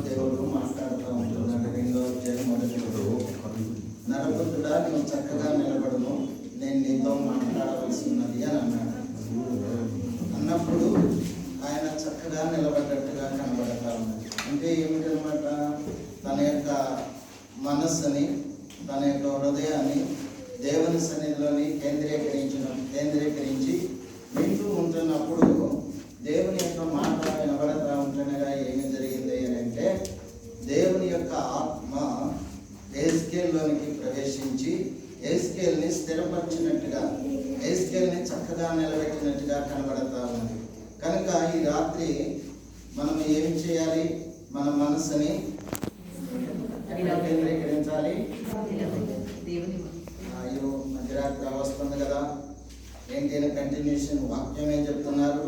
దేవుడు మాట్లాడుతూ ఉంటున్నాడు. 2వ అధ్యాయం 1 నరపుత్రుడా, నువ్వు చక్కగా నిలబడును, నేను నీతో మాట్లాడవలసి ఉన్నది అని అన్నాడు. అన్నప్పుడు ఆయన చక్కగా నిలబడ్డట్టుగా కనబడతా ఉన్నది. అంటే ఏమిటనమాట, తన యొక్క మనస్సుని, తన యొక్క హృదయాన్ని దేవుని సన్నిధిలోని కేంద్రీకరించి వింటూ ఉంటున్నప్పుడు దేవుని యొక్క మాట వినబడతా ఉంటుండగా ఏమి జరిగింది అని అంటే, దేవుని యొక్క ఆత్మ ఎహెజ్కేలులోనికి ప్రవేశించి ఎహెజ్కేలుని స్థిరపరిచినట్టుగా, ఎహెజ్కేలుని చక్కగా నిలబెట్టినట్టుగా కనబడతా ఉన్నది. కనుక ఈ రాత్రి మనం ఏమి చేయాలి? మన మనసుని కేంద్రీకరించాలి. అయ్యో, మధ్యరాత్రి వస్తుంది కదా, ఏంటి అని కంటిన్యూషన్ వాక్యమే చెప్తున్నారు,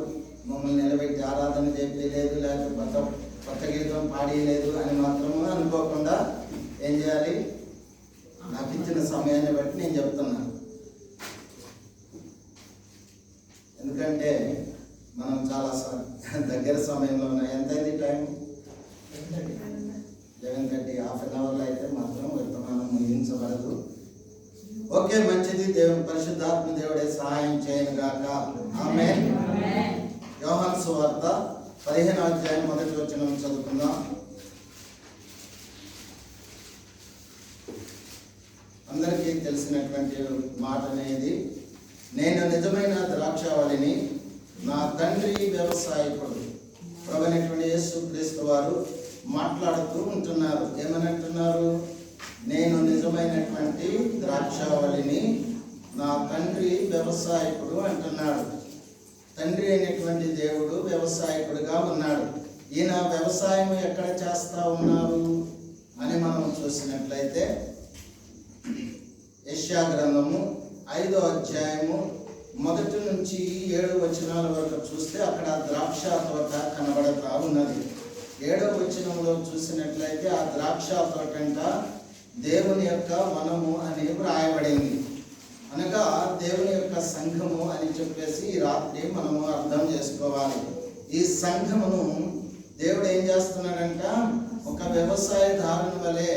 మమ్మల్ని నిలబెట్టి ఆరాధన చేయలేదు, లేకపోతే కొత్త గీతం పాడేయలేదు అని మాత్రము అనుకోకుండా ఏం చేయాలి? నాకు ఇచ్చిన సమయాన్ని బట్టి నేను చెప్తున్నాను. ఎందుకంటే మనం చాలా దగ్గర సమయంలో ఉన్నాయి. ఎంతైంది టైం? 11:30. హాఫ్ అన్ అవర్లో అయితే మాత్రం వర్తమానం ముగించబడదు. ఓకే, మంచిది. దేవుని పరిశుద్ధాత్మ దేవుడే సహాయం చేయను గాక. ఆమేన్. యోహాను సువార్త 15వ అధ్యాయం 1వ వచనం చదువుకుందాం. అందరికీ తెలిసినటువంటి మాట అనేది, నేను నిజమైన ద్రాక్షావళిని, నా తండ్రి వ్యవసాయకుడు. ప్రభువైనటువంటి యేసుక్రీస్తు వారు మాట్లాడుతూ ఉంటున్నారు. ఏమని అంటున్నారు? నేను నిజమైనటువంటి ద్రాక్షావళిని, నా తండ్రి వ్యవసాయకుడు అంటున్నాడు. తండ్రి అయినటువంటి దేవుడు వ్యవసాయకుడుగా ఉన్నాడు. ఈయన వ్యవసాయం ఎక్కడ చేస్తా ఉన్నారు అని మనం చూసినట్లయితే, యెషయా గ్రంథము 5వ అధ్యాయము 1 నుంచి 7 వచనాల వరకు చూస్తే అక్కడ ద్రాక్ష తోట కనబడతా ఉన్నది. 7వ వచనంలో చూసినట్లయితే ఆ ద్రాక్ష తోటంట దేవుని యొక్క వనము అని వ్రాయబడింది. అనగా దేవుని యొక్క సంఘము అని చెప్పేసి ఈ రాత్రి మనము అర్థం చేసుకోవాలి. ఈ సంఘమును దేవుడు ఏం చేస్తున్నాడంట? ఒక వ్యవసాయదారుని వలె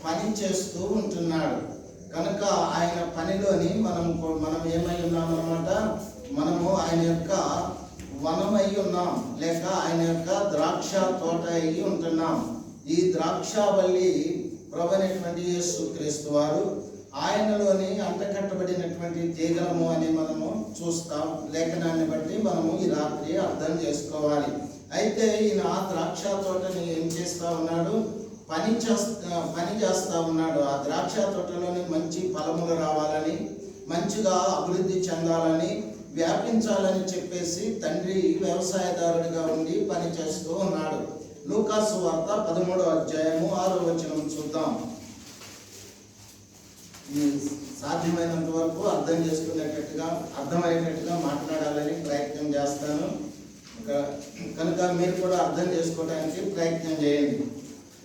పని చేస్తూ ఉంటున్నాడు. కనుక ఆయన పనిలోని మనం ఏమై ఉన్నాం అన్నమాట? మనము ఆయన యొక్క వనమై ఉన్నాం, లేక ఆయన యొక్క ద్రాక్ష తోట అయ్యి ఉంటున్నాం. ఈ ద్రాక్షావల్లి ప్రభువైనటువంటి యేసుక్రీస్తు వారు ఆయనలోని అంటకట్టబడినటువంటి తీగలము అని మనము చూస్తాం. లేఖనాన్ని బట్టి మనము ఈ రాత్రి అర్థం చేసుకోవాలి. అయితే ఈయన ద్రాక్ష తోటని ఏం చేస్తా ఉన్నాడు? పని చేస్తా ఉన్నాడు. ఆ ద్రాక్ష తోటలోని మంచి ఫలములు రావాలని, మంచిగా అభివృద్ధి చెందాలని, వ్యాపించాలని చెప్పేసి తండ్రి వ్యవసాయదారుడిగా ఉండి పని చేస్తూ ఉన్నాడు. లూకా సువార్త 13వ అధ్యాయము 6వ వచనం చూద్దాం. సాధ్యమైనంత వరకు అర్థం చేసుకునేటట్టుగా, అర్థమయ్యేటట్టుగా మాట్లాడాలని ప్రయత్నం చేస్తాను. కనుక మీరు కూడా అర్థం చేసుకోవడానికి ప్రయత్నం చేయండి.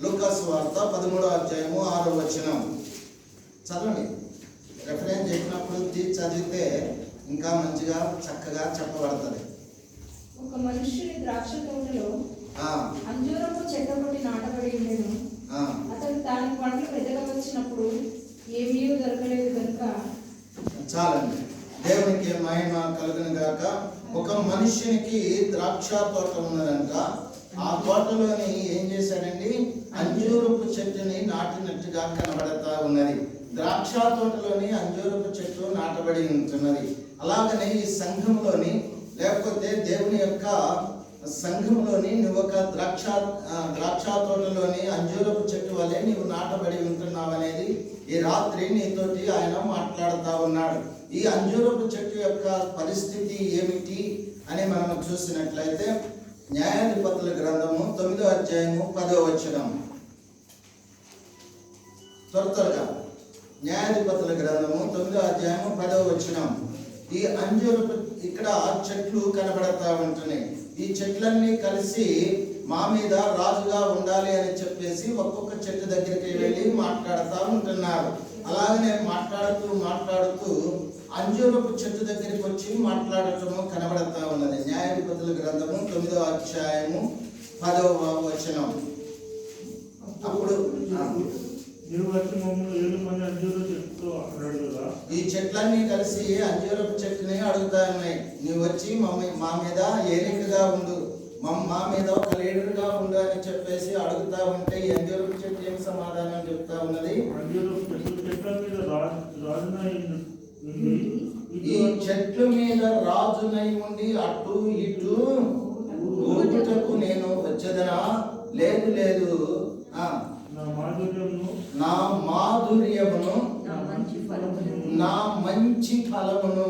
లూకా సువార్త 13వ అధ్యాయము 6వ వచనం చదవండి. రెఫరెన్స్ చెప్పినప్పుడు చదివితే ఇంకా మంచిగా చక్కగా చెప్పబడుతుంది. ఒక మనుష్యుని ద్రాక్ష తోటలో అంజూరపు చెట్టు ఒకటి నాటబడి ఉండెను. అతడు దాని పండ్లు పెద్దగా వచ్చినప్పుడు ఏమీ దొరకలేదు కనుక. చాలండి. దేవునికి మహిమ కలుగును గాక. ఒక మనుష్యునికి ద్రాక్ష తోట ఉన్నదంట. ఆ తోటలోని ఏం చేశాడండి? అంజూరపు చెట్టుని నాటినట్టుగా కనబడతా ఉన్నది. ద్రాక్ష తోటలోని అంజూరపు చెట్టు నాటబడి ఉంటున్నది. అలాగనే ఈ సంఘంలోని, లేకపోతే దేవుని యొక్క సంఘంలోని నువ్వు ఒక ద్రాక్ష తోటలోని అంజూరపు చెట్టు వలె నీవు నాటబడి ఉంటున్నావు అనేది ఈ రాత్రి నీతోటి ఆయన మాట్లాడుతూ ఉన్నాడు. ఈ అంజూరపు చెట్టు యొక్క పరిస్థితి ఏమిటి అని మనం చూసినట్లయితే, న్యాయాధిపతుల గ్రంథము 9వ అధ్యాయము 10వ వచనం. త్వరగా న్యాయాధిపతుల గ్రంథము 9వ అధ్యాయము 10వ వచనం. ఈ అంజూరపు ఇక్కడ చెట్లు కనబడతా ఉంటున్నాయి. ఈ చెట్లన్నీ కలిసి మా మీద రాజుగా ఉండాలి అని చెప్పేసి ఒక్కొక్క చెట్టు దగ్గరికి వెళ్ళి మాట్లాడుతూ ఉంటున్నారు. అలాగనే మాట్లాడుతూ అంజూరపు చెట్టు దగ్గరికి వచ్చి మాట్లాడటము కనబడతా ఉన్నది. న్యాయాధిపతుల గ్రంథము 9వ అధ్యాయము 10వ వచనం. నీవు వచ్చి మమ్మల్ని 7 మంది అంజూరు చెట్టుతో అన్నాడు కదా. ఈ చెట్లన్నీ కలిసి అంజూరపు చెట్టుని అడుగుతా ఉన్నాయి, నువ్వు వచ్చి మా మీద ఏలికగా ఉండు, మా మీద ఒక లీడర్గా ఉండు అని చెప్పేసి అడుగుతా ఉంటే ఈ అంజూరపు చెట్టు ఏం సమాధానం చెప్తా ఉన్నది? అంజూరపు చెట్ల మీద రాజునై ఉండి ఈ చెట్ల మీద రాజునై ఉండి అటు ఇటు ఊగుటకు నేను వచ్చేదనా? లేదు లేదు, నా మాధుర్యమును నా మంచి ఫలమును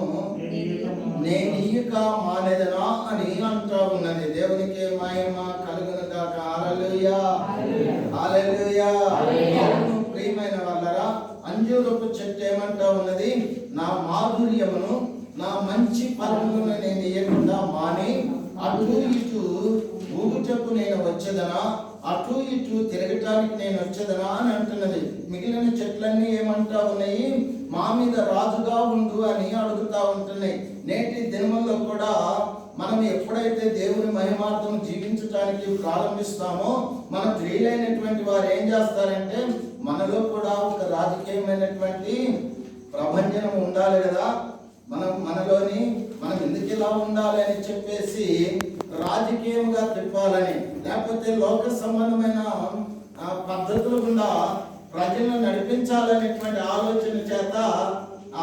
నేను ఇక మానేదనా అని అంటా ఉన్నది. దేవునికి మహిమ కలుగును గాక. హల్లెలూయా హల్లెలూయా. ప్రియమైన వాళ్ళరా, అంజూరపు చెట్టు ఏమంటా ఉన్నది? నా మాధుర్యమును నా మంచి ఫలమును నేను ఇయ్యకుండా మాని అటు ఇటు ఊగుటకు నేను వచ్చేదనా, అటు ఇటు తిరగటానికి నేను వచ్చేదనా అని అంటున్నది. మిగిలిన చెట్లన్నీ ఏమంటా ఉన్నాయి? మా మీద రాజుగా ఉండు అని అడుగుతా ఉంటున్నాయి. నేటి దినముల్లో కూడా మనం ఎప్పుడైతే దేవుని మహిమార్థం జీవించడానికి ప్రారంభిస్తామో మన ప్రియులైనటువంటి వారు ఏం చేస్తారంటే మనలో కూడా ఒక రాజకీయమైనటువంటి ప్రభంజనం ఉండాలి కదా. మనలోని మనం ఎందుకు ఇలా ఉండాలి అని చెప్పేసి రాజకీయంగా తిప్పాలని, లేకపోతే లోక సంబంధమైన పద్ధతులు గుండా ప్రజలను నడిపించాలనేటువంటి ఆలోచన చేత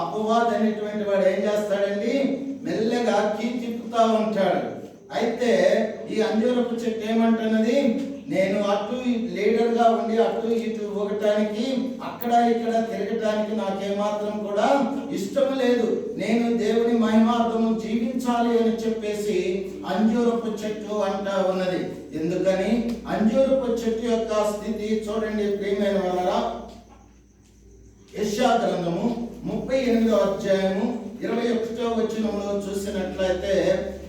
అపవాది అనేటువంటి వాడు ఏం చేస్తాడండి? మెల్లగా తిప్పుతా ఉంటాడు. అయితే ఈ అంజూరపు చెట్టు ఏమంటున్నది? నేను అటు లీడర్గా ఉండి అటు ఇటు ఊగటానికి అక్కడ ఇక్కడ తిరగటానికి నాకేమాత్రం కూడా ఇష్టం లేదు. నేను దేవుని మహిమార్థము జీవించాలి అని చెప్పేసి అంజూరపు చెట్టు అంటా ఉన్నది. ఎందుకని? అంజూరపు చెట్టు యొక్క స్థితి చూడండి ప్రియమైన వాళ్ళరా. యెషయా గ్రంథము 38వ అధ్యాయము 21వ వచనంలో చూసినట్లయితే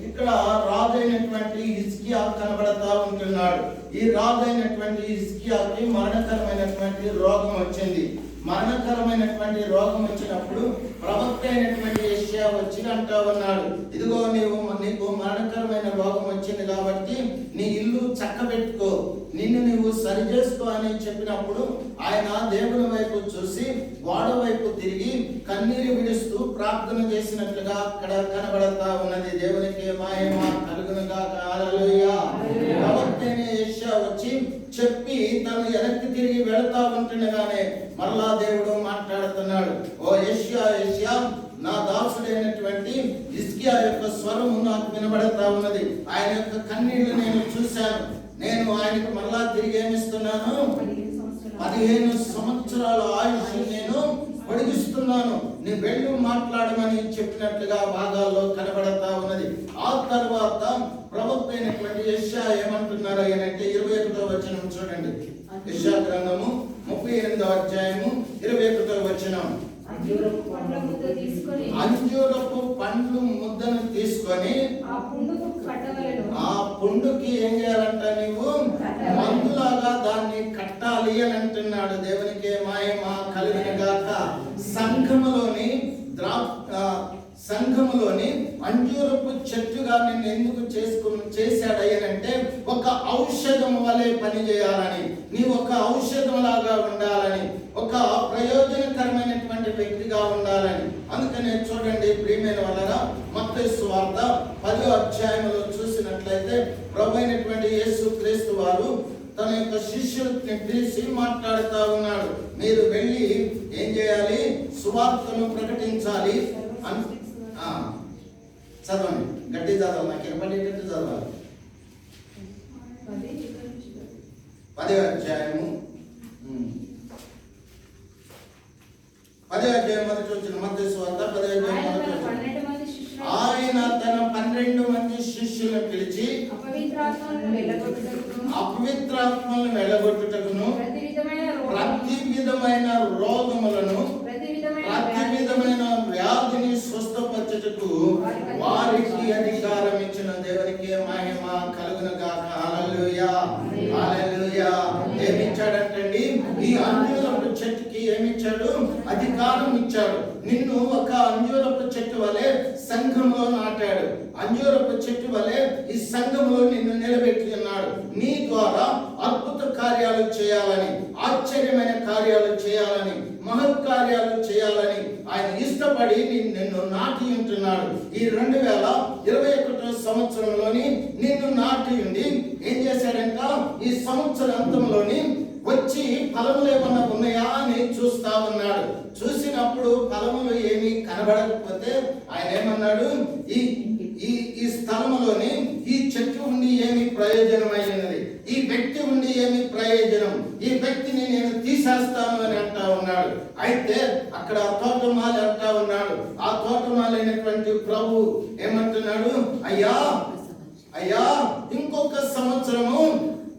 ఇక్కడ రాజైనటువంటి హిజ్కియా కనబడతా ఉంటున్నాడు. ఈ రాజైనటువంటి హిజ్కియాకి మరణకరమైనటువంటి రోగం వచ్చింది. మరణకరమైనటువంటి రోగం వచ్చినప్పుడు ప్రవక్త అయినటువంటి యెషయా వచ్చి అంటా ఉన్నాడు, ఇదిగో నీకు మరణకరమైన రోగం వచ్చింది కాబట్టి నీ ఇల్లు చక్కబెట్టుకో, నిన్ను నీవు సరి చేసుకో అని చెప్పినప్పుడు ఆయన దేవుని వైపు చూసి గోడ వైపు తిరిగి కన్నీరు విడుస్తూ ప్రార్థన చేసినట్లుగా అక్కడ కనబడతా ఉన్నది. దేవునికి మహిమ కలుగును గాక. హల్లెలూయా. ప్రవక్త అయిన యెషయా వచ్చి చెప్పి తను వెనక్కి తిరిగి వెళతా ఉంటుండగానే మరలా దేవుడు మాట్లాడుతున్నాడు, ఓ యెషయా యెషయా, నా దాసుడైనటువంటి హిజ్కియా యొక్క స్వరము నాకు వినబడతా ఉన్నది. ఆయన యొక్క కన్నీళ్లు నేను చూశాను. నేను ఆయనకు మరలా తిరిగి ఏమిస్తున్నాను? 15 సంవత్సరాల ఆయుష్ నేను పొడిగిస్తున్నాను, నీ వెళ్ళు మాట్లాడమని చెప్పినట్లుగా భాగాల్లో కనబడతా ఉన్నది. ఆ తర్వాత ప్రవక్త అయినటువంటి యెషయా ఏమంటున్నారు అంటే 21వ వచనం చూడండి. యెషయా గ్రంథము 38వ అధ్యాయము 21వ వచనం. అంజూరపు పండ్లు ముద్దను తీసుకొని ఆ పుండుకి ఏం చేయాలంట? నీవు మందులాగా దాన్ని కట్టాలి అని అంటున్నాడు. దేవునికి మహిమ కలుగును గాక. సంఘములోని అంజూరపు చెట్టుగా నిన్ను ఎందుకు చేశాడయ్యనంటే ఒక ఔషధం వలె పని చేయాలని, నీ ఒక ఔషధం లాగా ఉండాలని, ఒక ప్రయోజనకరమైనటువంటి వ్యక్తిగా ఉండాలని. అందుకనే చూడండి ప్రియమైన వాళ్ళరా, మత్తయి సువార్త 10వ అధ్యాయంలో చూసినట్లయితే ప్రభువైనటువంటి యేసుక్రీస్తు వారు తన యొక్క శిష్యుల్ని పిలిచి మాట్లాడుతూ ఉన్నాడు, మీరు వెళ్ళి ఏం చేయాలి? సువార్తను ప్రకటించాలి. చదవండి, గట్టి చదవాలి, నాకు ఎనపడేటట్టు చదవాలి. 10వ అధ్యాయము 10వ అధ్యాయం మొదటి వచ్చిన మత్తయి సువార్త 10వ అధ్యాయం మొదటి వచ్చిన ఆయన తన 12 మంది శిష్యులను పిలిచి అపవిత్రాత్మలను వెళ్ళగొట్టుటకును ప్రతి విధమైన రోగములను ప్రతి విధమైన వ్యాధిని స్వస్థపరచుటకు వారికి అధికారం ఇచ్చిన దేవునికి మహిమ కలుగును గాక. హల్లెలూయా హల్లెలూయా. ఏమిచ్చాడంటండి? ఈ అంజూరపు చెట్టుకి ఏమిచ్చాడు? అధికారం ఇచ్చాడు. నిన్ను ఒక అంజూరపు చెట్టు వలె సంఘంలో నాటాడు. అంజూరపు అంజూరపు చెట్టు వలె ఈ సంఘములో నిన్ను నిలబెట్టి ఉన్నాడు. నీ ద్వారా అద్భుత కార్యాలు చేయాలని, ఆశ్చర్యమైన కార్యాలు చేయాలని, మహత్కార్యాలు చేయాలని ఆయన ఇష్టపడి నిన్ను నాటి ఉంటున్నాడు. ఈ 2021 సంవత్సరంలోని నిన్ను నాటి ఉండి ఏం చేశాడంట, ఈ సంవత్సరాంతంలోని వచ్చి ఫలములు ఏమన్నా ఉన్నాయా అని చూస్తా ఉన్నాడు. చూసినప్పుడు ఫలములు ఏమీ కనబడకపోతే ఆయన ఏమన్నాడు, ఈ స్థలములోని ఈ చెట్టు ఉండి ఏమి ప్రయోజనమైనది, ఈ వ్యక్తి ఉండి ఏమి ప్రయోజనం, ఈ వ్యక్తిని నేను తీసేస్తాను అని అంటా ఉన్నాడు. అయితే అక్కడ తోటమాలి అంటా ఉన్నాడు. ఆ తోటమాలైనటువంటి ప్రభు ఏమంటున్నాడు, అయ్యా అయ్యా ఇంకొక సంవత్సరము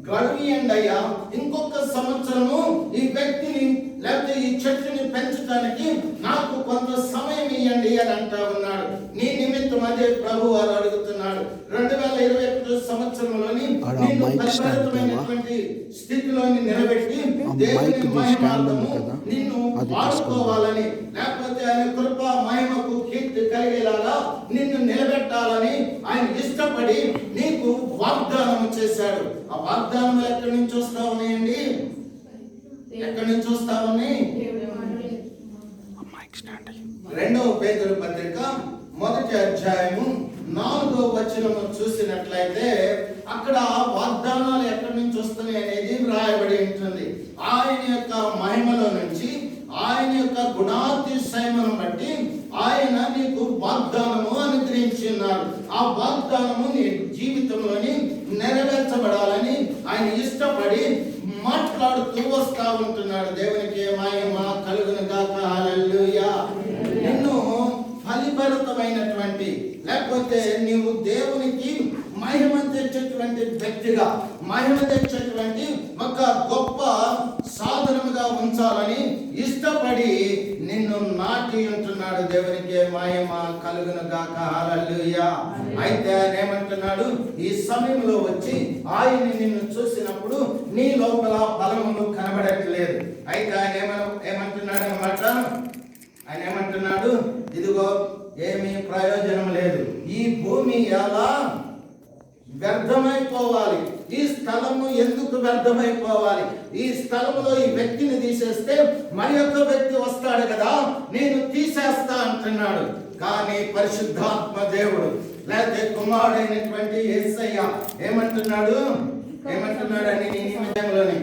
గడువియండి అయ్యా, ఇంకొక సంవత్సరము ఈ వ్యక్తిని లేకపోతే ఈ చెట్టుని పెంచడానికి నాకు కొంత సమయం ఇవ్వండి అని అంటా ఉన్నాడు. నీ నిమిత్తం అదే ప్రభు వారు అడుగుతున్నాడు. 2021 సంవత్సరంలోని నిన్ను పరిపూర్ణమైనటువంటి స్థితిలోని నిలబెట్టి దేవుని మహిమార్థము నిన్ను వాడుకోవాలని, లేకపోతే ఆయన కృప మహిమకు కీర్తి కలిగేలాగా నిన్ను నిలబెట్టాలని ఆయన ఇష్టపడి నీకు వాగ్దానం చేశాడు. ఆ వాగ్దానం ఎక్కడి నుంచి వస్తా ఉన్నాయండి? ఎక్కడి నుంచి వస్తా ఉన్నాయి? 2వ పేతురు పత్రిక 1వ అధ్యాయము 4వ వచనము చూసినట్లయితే అక్కడ వాగ్దానాలు ఎక్కడి నుంచి వస్తున్నాయి అనేది వ్రాయబడి ఉంటుంది. ఆయన యొక్క మహిమలో నుంచి, ఆయన యొక్క గుణాతిశయమును బట్టి ఆయన నీకు వాగ్దానము అనుగ్రహించి ఉన్నారు. ఆ వాగ్దానము నీ జీవితంలోని నెరవేర్చబడాలని ఆయన ఇష్టపడి మాట్లాడుతూ వస్తా ఉంటున్నాడు. దేవునికి మహిమ కలుగును గాక. హల్లెలూయా. నిన్ను ఫలిభరితమైనటువంటి, లేకపోతే నీవు దేవునికి మహిమ తెచ్చేటువంటి వ్యక్తిగా, మహిమ తెచ్చేటువంటి ఒక గొప్ప సాధనముగా ఉంచాలని ఇష్టపడి నిన్ను నాటి ఉంటున్నాడు. దేవునికి మహిమ కలుగును గాక. హల్లెలూయా. అయితే ఆయన ఏమంటున్నాడు, ఈ సమయంలో వచ్చి ఆయన నిన్ను చూసినప్పుడు నీ లోపల బలములు కనబడట్లేదు. అయితే ఆయన ఏమంటున్నాడు అన్నమాట, ఆయన ఏమంటున్నాడు, ఇదిగో ఏమీ ప్రయోజనం లేదు, ఈ భూమి ఎలా వ్యర్థమైపోవాలి, ఈ స్థలము ఎందుకు వ్యర్థమైపోవాలి, ఈ స్థలములో ఈ వ్యక్తిని తీసేస్తే మరి ఒక వ్యక్తి వస్తాడు కదా, నేను తీసేస్తా అంటున్నాడు. కానీ పరిశుద్ధాత్మ దేవుడు లేకపోతే కుమారుడైనటువంటి యేసయ్య ఏమంటున్నాడని నీ నిమిషంలోని,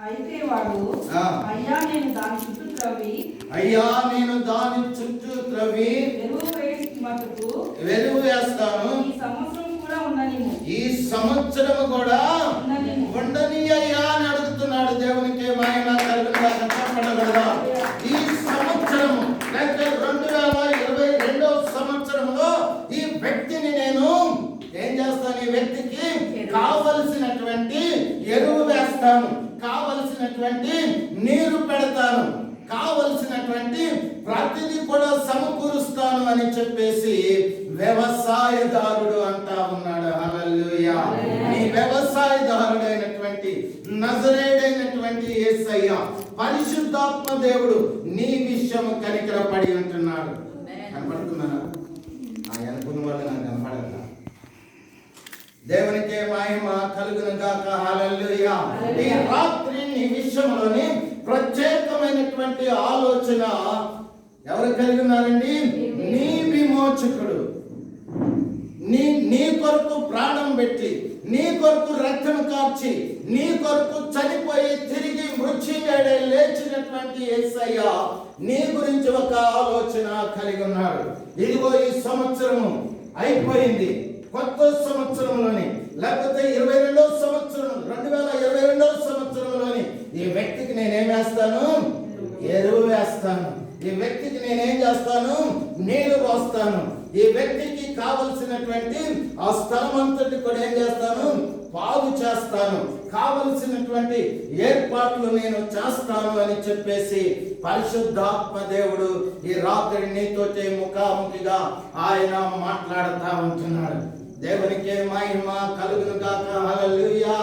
అయితే వాడు అయ్యా నేను దాని చుట్టూ త్రవ్వి వెలుగు వేస్తాను, ఈ సంవత్సరం కూడా ఉండని అయ్యా అని అడుగుతున్నాడు. దేవునికి మహిమ కలుగునుగా. చెప్పబడగలదా? ఈ సంవత్సరము లేక 2022 సంవత్సరంలో ఈ వ్యక్తిని నేను ఏం చేస్తాను, ఈ వ్యక్తికి కావలసినటువంటి ఎరువు వేస్తాను, కావలసినటువంటి నీరు పెడతాను, కావలసినటువంటి ప్రతిదీ కూడా సమకూరుస్తాను అని చెప్పేసి వ్యవసాయదారుడు అంటా ఉన్నాడు. హల్లెలూయా. నీ వ్యవసాయదారుడైనటువంటి నజరేయుడైనటువంటి యేసయ్య పరిశుద్ధాత్మ దేవుడు నీ విషయము కనికరపడి ఉంటున్నాడు. కనపడుతున్నారా? అనుకున్న వాళ్ళు నాకు కనపడతా. దేవునికి మహిమ కలుగును గాక. హల్లెలూయా. ఈ రాత్రి నీ విషయంలోని ప్రత్యేకమైనటువంటి ఆలోచన ఎవరు కలిగి ఉన్నారండి? నీ విమోచకుడు నీ కొరకు ప్రాణం పెట్టి, నీ కొరకు రక్తం కార్చి, నీ కొరకు చనిపోయి తిరిగి మృత్యుంజయుడై లేచినటువంటి యేసయ్య నీ గురించి ఒక ఆలోచన కలిగి ఉన్నాడు. ఇదిగో ఈ సంవత్సరము అయిపోయింది, కొత్త సంవత్సరంలోని లేకపోతే 22వ సంవత్సరం 2022 సంవత్సరంలోని ఈ వ్యక్తికి నేనేం వేస్తాను? ఎరువు వేస్తాను. ఈ వ్యక్తికి నేనేం చేస్తాను? నీళ్లు పోస్తాను. ఈ వ్యక్తికి కావలసినటువంటి ఆ స్థలం అంతటి కూడా ఏం చేస్తాను? బాగు చేస్తాను. కావలసినటువంటి ఏర్పాట్లు నేను చేస్తాను అని చెప్పేసి పరిశుద్ధాత్మ దేవుడు ఈ రాత్రి నీతోటే ముఖాముఖిగా ఆయన మాట్లాడుతూ ఉంటున్నాడు. దేవునికి మహిమ కలుగును గాక. హల్లెలూయా.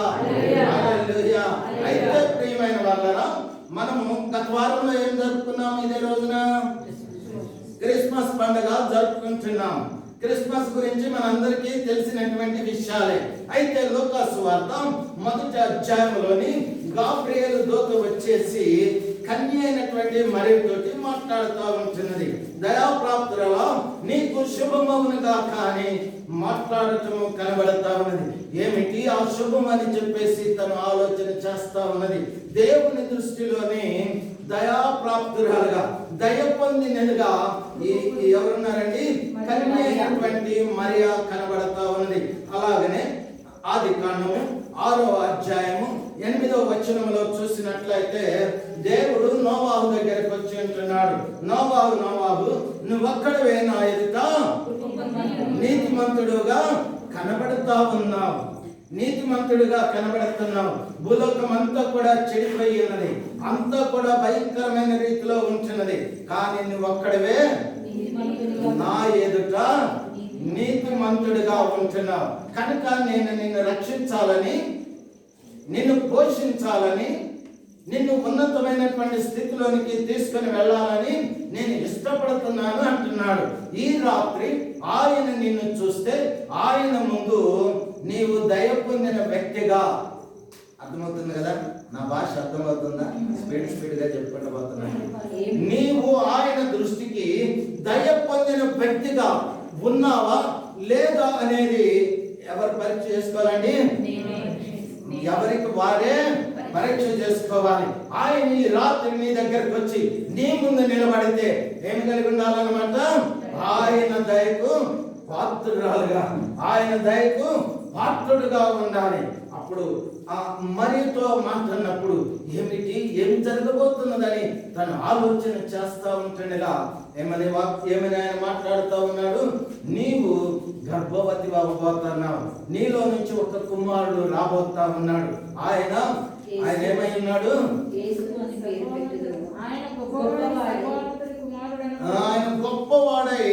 హల్లెలూయా. అయితే ప్రియమైన వాళ్ళరా, మనము గత వారంలో ఏం జరుపుకున్నాం? ఇదే రోజున క్రిస్మస్ పండుగ జరుపుకుంటున్నాం. క్రిస్మస్ గురించి మనందరికీ తెలిసినటువంటి విషయాలే. అయితే లూకా సువార్త మొదటి అధ్యాయంలోని గాబ్రియేలు దూత వచ్చేసి కన్య అయినటువంటి మరియతోటి మాట్లాడుతూ ఉంటున్నది. దయాప్రాప్తురాలా, నీకు శుభమవునుగా కానీ మాట్లాడటము కనబడతా ఉన్నది. ఏమిటి ఆ శుభం అని చెప్పేసి తను ఆలోచన చేస్తా ఉన్నది. దేవుని దృష్టిలోని దయాప్రాప్తురాలుగా, దయ పొందినదిగా ఎవరున్నారండి? కన్య అయినటువంటి మరియా కనబడతా ఉన్నది. అలాగనే ఆదికాండము 6వ అధ్యాయము 8వ వచనంలో చూసినట్లయితే దేవుడు నోవాహు దగ్గరికి వచ్చి ఉంటున్నాడు. నోవాహు, నువ్వొక్కడవే నా ఎదుట నీతిమంతుడుగా కనబడతా ఉన్నావు, నీతిమంతుడుగా కనబడుతున్నావు. భూలోకం అంతా కూడా చెడిపోయి ఉన్నది, అంతా కూడా భయంకరమైన రీతిలో ఉంటున్నది. కానీ నువ్వొక్కడవే నా ఎదుట నీతిమంతుడిగా ఉంటున్నావు. కనుక నేను నిన్ను రక్షించాలని, నిన్ను పోషించాలని, నిన్ను ఉన్నతమైనటువంటి స్థితిలోనికి తీసుకుని వెళ్ళాలని నేను ఇష్టపడుతున్నాను అంటున్నాడు. ఈ రాత్రి ఆయన నిన్ను చూస్తే ఆయన ముందు నీవు దయ పొందిన వ్యక్తిగా, అర్థమవుతుంది కదా? నా భాష అర్థమవుతుందా? స్పీడ్గా చెప్పుకుంటూ పోతున్నాను. నీవు ఆయన దృష్టికి దయ పొందిన వ్యక్తిగా ఉన్నావా లేదా అనేది ఎవరు పరీక్ష చేసుకోవాలండి? ఎవరికి వారే పరీక్ష చేసుకోవాలి. ఆయన ఈ రాత్రి నీ దగ్గరకు వచ్చి నీ ముందు నిలబడితే ఏమి కలిగి ఉండాలన్నమాట? ఆయన దయకు పాత్రురాలుగా, ఆయన దయకు పాత్రుడుగా ఉండాలి. అప్పుడు ఆ మరియతో మాట్లాడినప్పుడు ఏమి జరగబోతున్నదని తను ఆలోచన చేస్తా ఉంటుండగా ఏమని ఆయన మాట్లాడుతూ ఉన్నాడు? నీవు గర్భవతి అవ్వబోతున్నావు, నీలో నుంచి ఒక కుమారుడు రాబోతా ఉన్నాడు. ఆయన ఏమై ఉన్నాడు? ఆయన గొప్పవాడై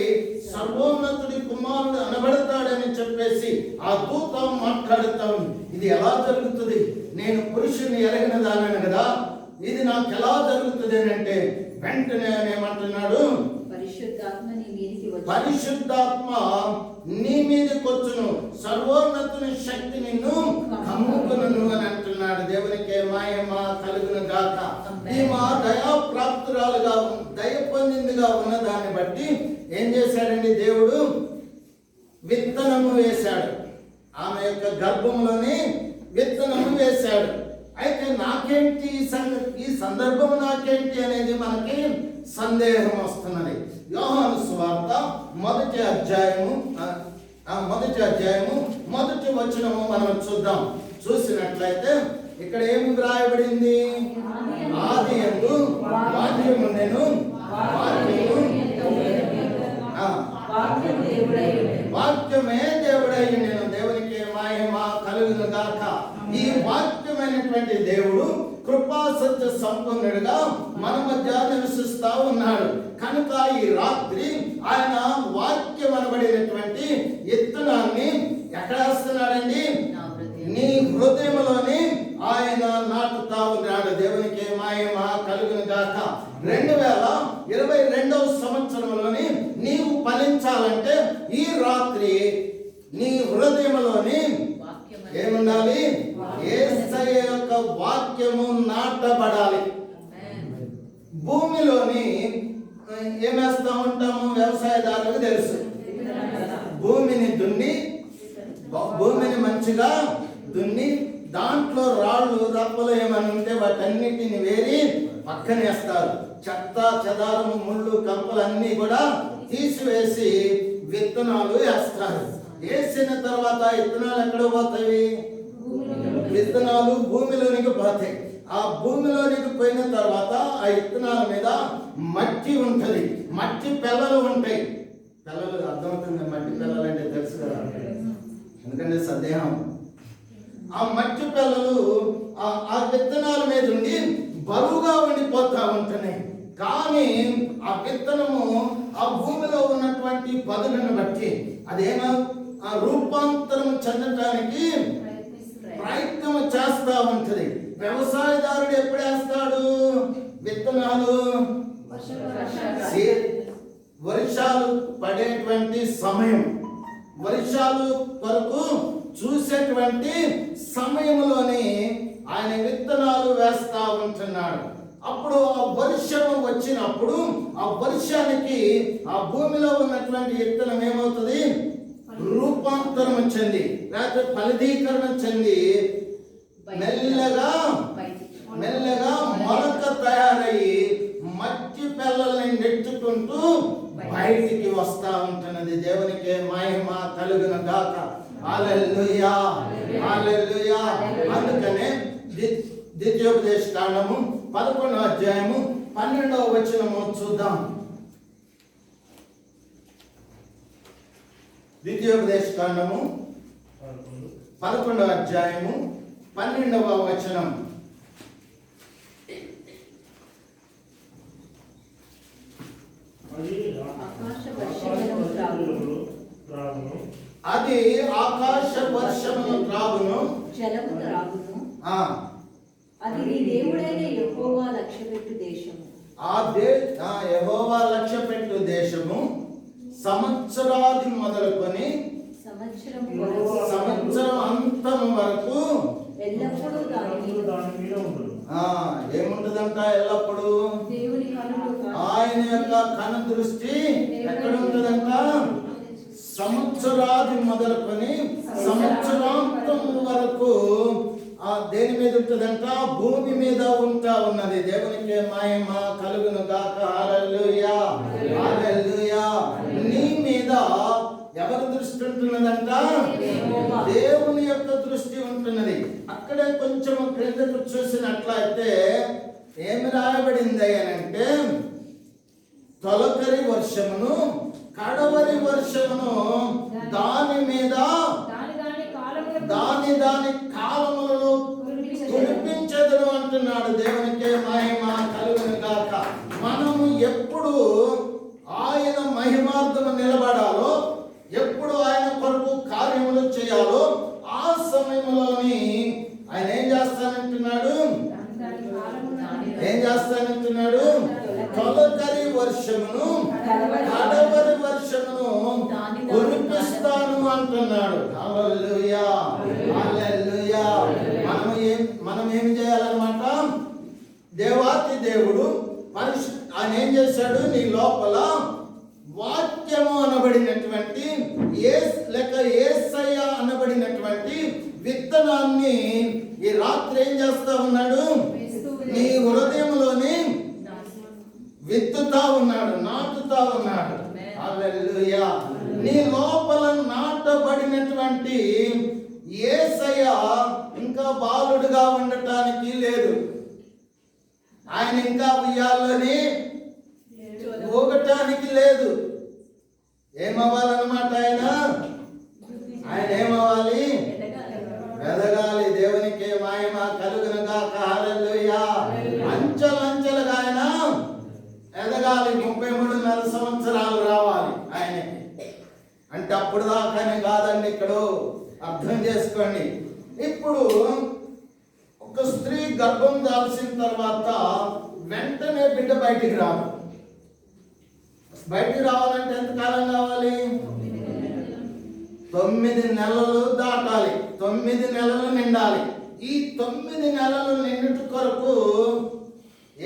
సర్వోన్నతుడి కుమారుడు అనబడతాడని చెప్పేసి ఆ దూత మాట్లాడుతా ఉంది. ఇది ఎలా జరుగుతుంది? నేను పురుషుని ఎరగిన దానను కదా, ఇది నాకు ఎలా జరుగుతుంది అని అంటే వెంటనే ఆయన ఏమంటున్నాడు? పరిశుద్ధాత్మ నీ మీదకి వచ్చును, సర్వోన్నతుని శక్తి నిన్ను కమ్ముకును అని అంటున్నాడు. దేవునికి మహిమ కలుగును గాక. ఈమె దయాప్రాప్తురాలుగా, దయ పొందిందిగా ఉన్న దాన్ని బట్టి ఏం చేశాడండి? దేవుడు విత్తనము వేశాడు, ఆమె యొక్క గర్భంలోని విత్తనము వేశాడు. అయితే నాకేంటి ఈ సందర్భం నాకేంటి అనేది మనకి సందేహం వస్తున్నది. యోహాను సువార్త మొదటి అధ్యాయము 1వ వచనము మనం చూద్దాం. చూసినట్లయితే ఇక్కడ ఏమి వ్రాయబడింది? ఆదియందు వాక్యము ఉండెను, వాక్యమే దేవుడై ఉండెను. దేవునికి మహిమ కలుగును గాక. ఈ వాక్యమైనటువంటి దేవుడు కృపా సత్య సంపన్నుడుగా మన మధ్య నివసిస్తా ఉన్నాడు. కనుక ఈ రాత్రి ఆయన వాక్యం అనబడినటువంటి విత్తనాన్ని ఎక్కడ వేస్తున్నాడండి? నీ హృదయంలోని ఆయన నాటుతా ఉన్నాడు. దేవునికి మహిమ కలుగును గాక. 2022వ సంవత్సరంలోని నీవు ఫలించాలంటే ఈ రాత్రి నీ హృదయంలోని ఏముండాలి? యేసయ్య యొక్క వాక్యము నాటబడాలి. భూమిలోని ఏమేస్తా ఉంటాము? వ్యవసాయదారులకు తెలుసు. భూమిని దున్ని, భూమిని మంచిగా దున్ని దాంట్లో రాళ్ళు రప్పలు ఏమని ఉంటే వాటన్నిటిని వేరి పక్కనేస్తారు. చెత్త చెదారము ముళ్ళు కంపలు అన్నీ కూడా తీసివేసి విత్తనాలు వేస్తారు. వేసిన తర్వాత విత్తనాలు ఎక్కడ పోతాయి? విత్తనాలు భూమిలోనికి పోతాయి. ఆ భూమిలోనికి పోయిన తర్వాత ఆ విత్తనాల మీద మట్టి ఉంటది, మట్టి పిల్లలు ఉంటాయి. పిల్లలు అర్థమవుతుంది, మట్టి పిల్లలు అంటే తెలుసు కదా, ఎందుకంటే సందేహం. ఆ మట్టి పిల్లలు ఆ విత్తనాల మీద ఉండి బరువుగా ఉండిపోతా ఉంటున్నాయి. కానీ ఆ విత్తనము ఆ భూమిలో ఉన్నటువంటి పదులను బట్టి అదేమో ఆ రూపాంతరం చెందటానికి ప్రయత్నం చేస్తా ఉంటది. వ్యవసాయదారుడు ఎప్పుడు వేస్తాడు విత్తనాలు? వర్షాలు పడేటువంటి సమయం. వర్షాలు కొరకు చూసేటువంటి సమయంలోనే ఆయన విత్తనాలు వేస్తా ఉంటున్నాడు. అప్పుడు ఆ వర్షం వచ్చినప్పుడు ఆ వర్షానికి ఆ భూమిలో ఉన్నటువంటి విత్తనం ఏమవుతుంది? రూపాంతరం చెంది లేకపోతే ఫలదీకరణ చెంది మెల్లగా మొలక తయారయ్యి మట్టి పిల్లల్ని నెట్టుకుంటూ బయటికి వస్తా ఉంటున్నది. దేవునికి మహిమ కలుగును గాక. హల్లెలూయా, హల్లెలూయా. అందుకనే ద్వితీయోపదేశ కాండము 11వ అధ్యాయము 12వ వచనము చూద్దాం. ద్వితీయోపదేశ కాండము 11వ అధ్యాయము 12వ వచనం. అది ఆకాశ వర్షమును త్రాగును, జలము త్రాగును. ఆ అది నీ దేవుడైన యెహోవా లక్ష్యపెట్టు దేశము. యెహోవా లక్ష్యపెట్టు దేశము సంవత్సరాది మొదలుకొని సంవత్సరం అంతం వరకు ఎల్లప్పుడూ దాని మీద ఉండదు. ఏముంటదంట? ఎల్లప్పుడు దేవుని కనులు ఆయన యొక్క కను దృష్టి ఎక్కడ ఉంటదంట? సంవత్సరాది మొదలుకొని సంవత్సరాంతం వరకు దేని మీద ఉంటదంట? భూమి మీద ఉంటా ఉన్నది. దేవునికి మహిమ కలుగును గాక. హల్లెలూయా, హల్లెలూయా. నీ మీద ఎవరి దృష్టి ఉంటున్నదంట? దేవుని యొక్క దృష్టి ఉంటున్నది. అక్కడే కొంచెం క్రిందకు చూసినట్లయితే ఏమి రాయబడింది అంటే, తొలకరి వర్షమును కడవరి వర్షమును దాని మీద దాని కాలములను కురిపించదును అంటున్నాడు. దేవునికి మహిమ కలుగును గాక. మనము ఎప్పుడు ఆయన మహిమార్థము నిలబడాలో, ఎప్పుడు ఆయన కొరకు కార్యములు చేయాలో ఆ సమయంలోని ఆయన ఏం చేస్తానంటున్నాడు? తొలకరి వర్షమును కడవరి వర్షమును కురిపిస్తాను అంటున్నాడు. హల్లెలూయా, హల్లెలూయా. మనం ఏం చేయాలన్నమాట? దేవాతి దేవుడు ఆయన ఏం చేశాడు? నీ లోపల వాక్యము అనబడినటువంటి యేసయ్య అనబడినటువంటి విత్తనాన్ని ఈ రాత్రి ఏం చేస్తా ఉన్నాడు? నీ హృదయంలోని విత్తుతా ఉన్నాడు, నాటుతా ఉన్నాడు. హల్లెలూయా. నీ లోపల నాటబడినటువంటి యేసయ్య ఇంకా బాలుడుగా ఉండటానికి లేదు. ఆయన ఇంకా ఉయ్యాలని ఊగటానికి లేదు. ఏమవ్వాలన్నమాట? ఆయన ఏమవ్వాలి? ఎదగాలి. దేవునికి మహిమ కలుగును గాక. హల్లెలూయా. అంచెలంచెలుగా ఆయన ఎదగాలి. 33.5 సంవత్సరాలు రావాలి ఆయనకి. అంటే అప్పుడు దాకానే కాదండి. ఇక్కడ అర్థం చేసుకోండి. ఇప్పుడు ఒక స్త్రీ గర్భం దాల్చిన తర్వాత వెంటనే బిడ్డ బయటికి రాదు. బయటికి రావాలంటే ఎంతకాలం కావాలి? 9 నెలలు దాటాలి. 9 నెలలు నిండాలి. ఈ 9 నెలలు నిండుట కొరకు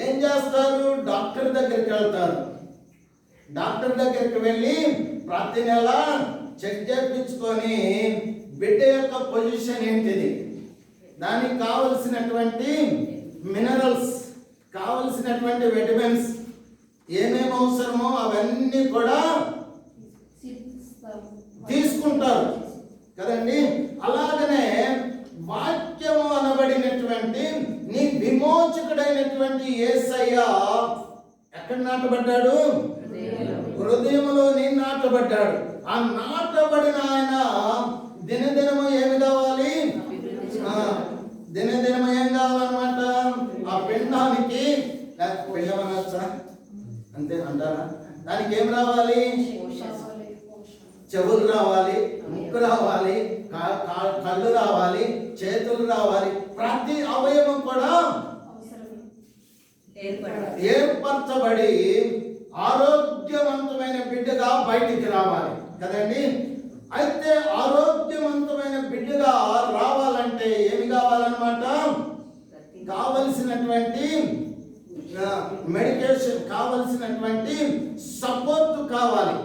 ఏం చేస్తారు? డాక్టర్ దగ్గరికి వెళ్తారు. డాక్టర్ దగ్గరికి వెళ్ళి ప్రతి నెల చెక్ చేయించుకొని బిడ్డ యొక్క పొజిషన్ ఏంటిది, దానికి కావలసినటువంటి మినరల్స్, కావలసినటువంటి విటమిన్స్ ఏమేమి అవసరమో అవన్నీ కూడా తీసుకుంటారు కదండి. అలాగనే వాక్యము అనబడినటువంటి నీ విమోచకుడైనటువంటి యేసయ్య ఎక్కడ నాటబడ్డాడు? హృదయములో నీ నాటబడ్డాడు. ఆ నాటబడిన ఆయన దినదినము ఏమి కావాలి? దినదినము ఏం కావాలన్నమాట? ఆ పిండానికి, పిండం అనొచ్చా? అంతే అంటారా? దానికి ఏం రావాలి? చెవులు రావాలి, ముక్కు రావాలి, కళ్ళు రావాలి, చేతులు రావాలి. ప్రతి అవయవం కూడా ఏర్పరచబడి ఆరోగ్యవంతమైన బిడ్డగా బయటికి రావాలి కదండి. అయితే ఆరోగ్యవంతమైన బిడ్డగా రావాలంటే ఏమి కావాలన్నమాట? కావలసినటువంటి మెడికేషన్, కావలసినటువంటి సపోర్ట్ కావాలి.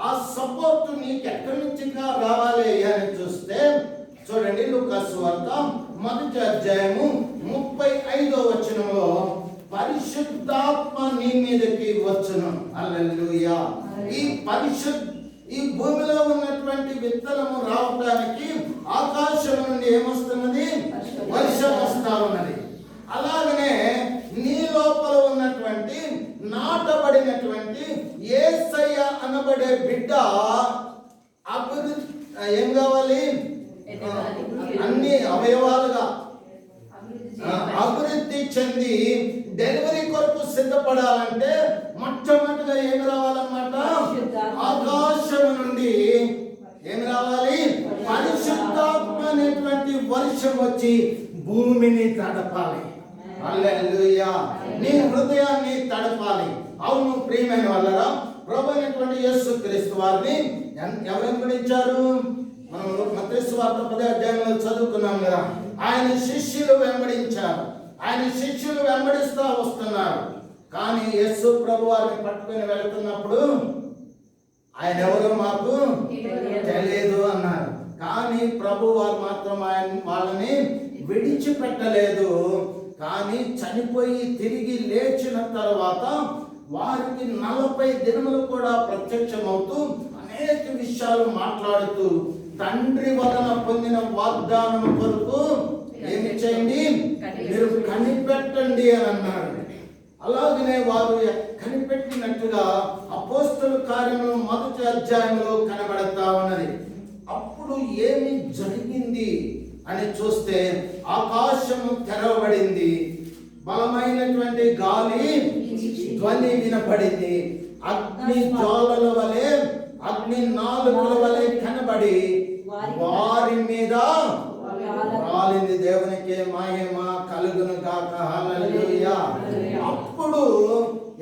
ఆ సపోర్ట్ నీకు ఎక్కడి నుంచి రావాలి అని చూస్తే చూడండి, లూకా సువార్త 1వ అధ్యాయము 35వ వచనంలో పరిశుద్ధాత్మ నీ మీదకి వచ్చును. హల్లెలూయా. ఈ భూమిలో ఉన్నటువంటి విత్తనము రావడానికి ఆకాశం నుండి ఏమొస్తున్నది? వర్షం వస్తా ఉన్నది. అలాగనే నీ లోపల ఉన్నటువంటి నాటబడినటువంటి యేసయ్య అనబడే బిడ్డ అభివృద్ధి ఏం కావాలి? అన్ని అవయవాలుగా అభివృద్ధి చెంది డెలివరీ కొరకు సిద్ధపడాలంటే మొట్టమొదటిగా ఏమి రావాలన్నమాట? ఆకాశం నుండి ఏమి రావాలి? పరిశుద్ధాత్మ అనేటువంటి వర్షం వచ్చి భూమిని తడపాలి. హల్లెలూయా. నీ హృదయాన్ని తడపాలి. అవును ప్రియమైన వాళ్ళరా, ప్రభువు అయినటువంటి యేసుక్రీస్తు వారిని ఎవరు వెంబడించారు? మనం మత్తయి సువార్త 10వ అధ్యాయంలో చదువుకున్నాం కదా. ఆయన శిష్యులు వెంబడించారు. ఆయన శిష్యులు వెంబడిస్తూ వస్తున్నారు. కానీ యేసు ప్రభు వారిని పట్టుకొని వెళుతున్నప్పుడు ఆయన ఎవరో మాకు తెలియదు అన్నారు. కానీ ప్రభు వారు మాత్రం వాళ్ళని విడిచిపెట్టలేదు. కానీ చనిపోయి తిరిగి లేచిన తర్వాత వారికి 40 దినములు కూడా ప్రత్యక్షమవుతూ అనేక విషయాలు మాట్లాడుతూ తండ్రి వలన పొందిన వాగ్దానం కొరకు ఏమి చేయండి? మీరు కనిపెట్టండి అని అన్నారు. అలాగనే వారు కనిపెట్టినట్టుగా అపోస్తలుల కార్యములు 1వ అధ్యాయంలో కనబడతా ఉన్నది. అప్పుడు ఏమి జరిగింది అని చూస్తే ఆకాశము తెరవబడింది, బలమైనటువంటి గాలి ధ్వని వినపడింది, అగ్ని జ్వాలల వలె అగ్ని నాలుకల వలె కనబడి వారి మీద రాలింది. దేవునికి మహిమ కలుగును గాక. హల్లెలూయా. అప్పుడు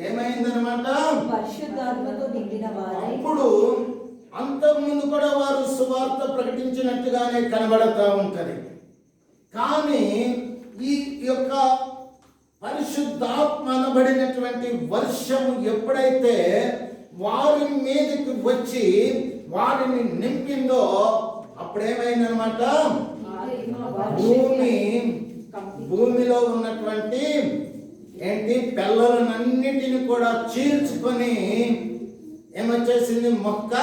ఏమైందనమాట? పరిశుద్ధాత్మతో నిండిన వారై, అప్పుడు అంతకుముందు కూడా వారు సువార్త ప్రకటించినట్టుగానే కనబడతా ఉంటది. కానీ ఈ యొక్క పరిశుద్ధాత్మ అనబడినటువంటి వర్షం ఎప్పుడైతే వారి మీదకి వచ్చి వారిని నింపిందో అప్పుడేమైందనమాట? భూమిలో ఉన్నటువంటి పిల్లలన్నిటిని కూడా చీల్చుకొని ఏమొచ్చేసింది? మొక్క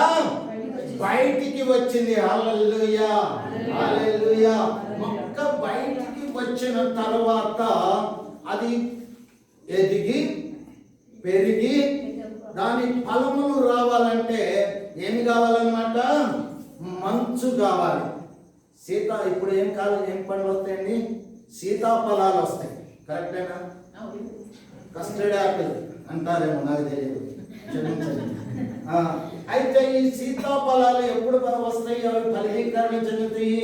బయటికి వచ్చింది. హల్లెలూయా, హల్లెలూయా. మొక్క బయటికి వచ్చిన తర్వాత అది ఎదిగి పెరిగి దాని ఫలములు రావాలంటే ఏమి కావాలన్నమాట? మంచు కావాలి. ఇప్పుడు ఏం పండ్లు వస్తాయండి? సీతాఫలాలు వస్తాయి. కరెక్టేనా? కస్టర్డ్ యాపిల్ అంటారేమో, నాకు తెలియదు. అయితే ఈ సీతాఫలాలు ఎప్పుడు వస్తాయి? అవి ఫలీకరణ చెందుతాయి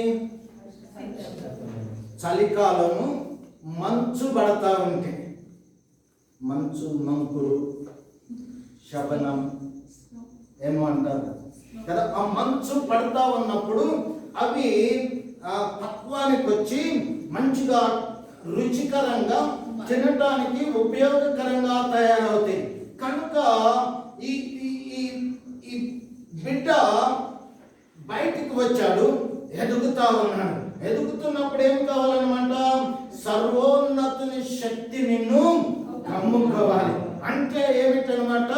చలికాలము మంచు పడతా ఉంటే. మంచు, మంకులు, శబనం ఏమో అంటారు కదా. ఆ మంచు పడతా ఉన్నప్పుడు అవి పక్వానికి వచ్చి మంచిగా రుచికరంగా తినటానికి ఉపయోగకరంగా తయారవుతాయి. కనుక ఈ బిడ్డ బయటికి వచ్చాడు, ఎదుగుతా ఉన్నాడు. ఎదుగుతున్నప్పుడు ఏం కావాలన్నమాట? సర్వోన్నతుని శక్తి నిన్ను కమ్ముకోవాలి. అంటే ఏమిటనమాట?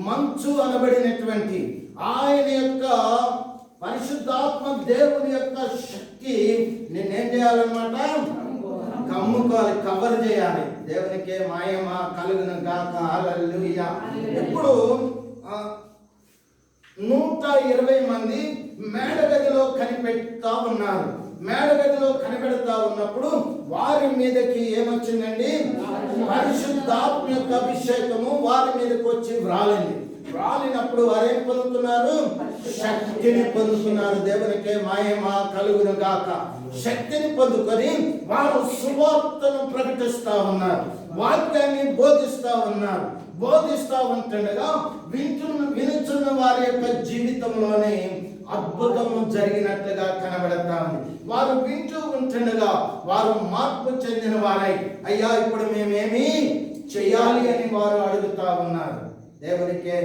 మంచు అనబడినటువంటి ఆయన యొక్క పరిశుద్ధాత్మ దేవుని యొక్క శక్తి నిన్నేం చేయాలన్నమాట? కమ్ముకోవాలి, కవర్ చేయాలి. దేవునికి మహిమ కలుగును గాక. హల్లెలూయా. ఇప్పుడు 120 మంది మేడగదిలో కనిపెడతా ఉన్నారు. మేడగదిలో కనిపెడతా ఉన్నప్పుడు వారి మీదకి ఏమొచ్చిందండి? పరిశుద్ధాత్మ యొక్క అభిషేకము వారి మీదకి వచ్చి వ్రాలింది. వ్రాలినప్పుడు వారేం పొందుతున్నారు? శక్తిని పొందుతున్నారు. దేవునికి మహిమ కలుగును గాక. శక్తిని పొందుకొని వారు సువార్తను ప్రకటిస్తా ఉన్నారు, వాక్యాన్ని బోధిస్తా ఉన్నారు. బోధిస్తా ఉంటుండగా వినుచున్న వారి యొక్క జీవితంలోనే అద్భుతము జరిగినట్లుగా కనబడతా ఉంది. వారు వింటూ ఉంటుండగా వారు మార్పు చెందిన వారై, అయ్యా ఇప్పుడు మేమేమి చేయాలి అని వారు అడుగుతా ఉన్నారు. దేవునికే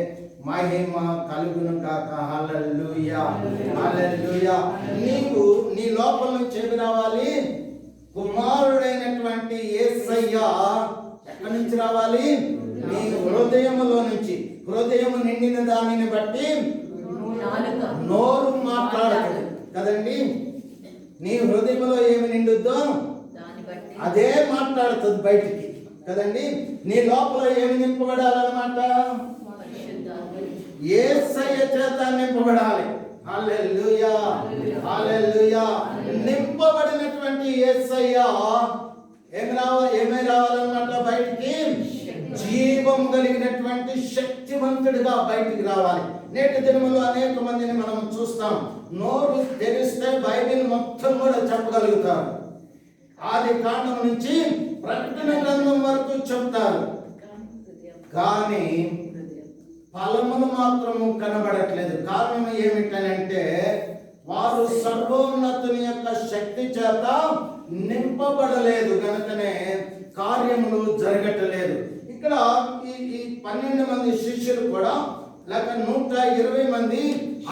మహిమ కలుగును గాక. హల్లెలూయా, హల్లెలూయా. నీవు నీ లోపల నుంచి ఏమి రావాలి? కుమారుడైనటువంటి యేసయ్య ఎక్కడి నుంచి రావాలి? నీ హృదయములో నుంచి. హృదయం నిండిన దానిని బట్టి నోరు మాట్లాడదు కదండి. నీ హృదయంలో ఏమి నిండుద్దో అదే మాట్లాడుతుంది బయటికి కదండి. నీ లోపల ఏమి నింపబడాలన్నమాట? యేసయ్య చేత నింపబడాలి. హల్లెలూయా, హల్లెలూయా. నింపబడినటువంటి యేసయ్య ఏమై రావాలన్నమాట? బయటికి జీవం కలిగినటువంటి శక్తివంతుడిగా బయటికి రావాలి. నేటి దినములో అనేక మందిని మనం చూస్తాం, నోరు తెరిస్తే బైబిల్ మొత్తం కూడా చెప్పగలుగుతారు. ఆది కాండం నుంచి ప్రకటన గ్రంథం వరకు చెప్తారు, కానీ ఫలములు మాత్రము కనబడట్లేదు. కారణం ఏమిటనంటే వారు సర్వోన్నతుని యొక్క శక్తి చేత నింపబడలేదు కనుకనే కార్యములు జరగట్లేదు. ఇక్కడ ఈ 12 మంది శిష్యులు కూడా లేక 120 మంది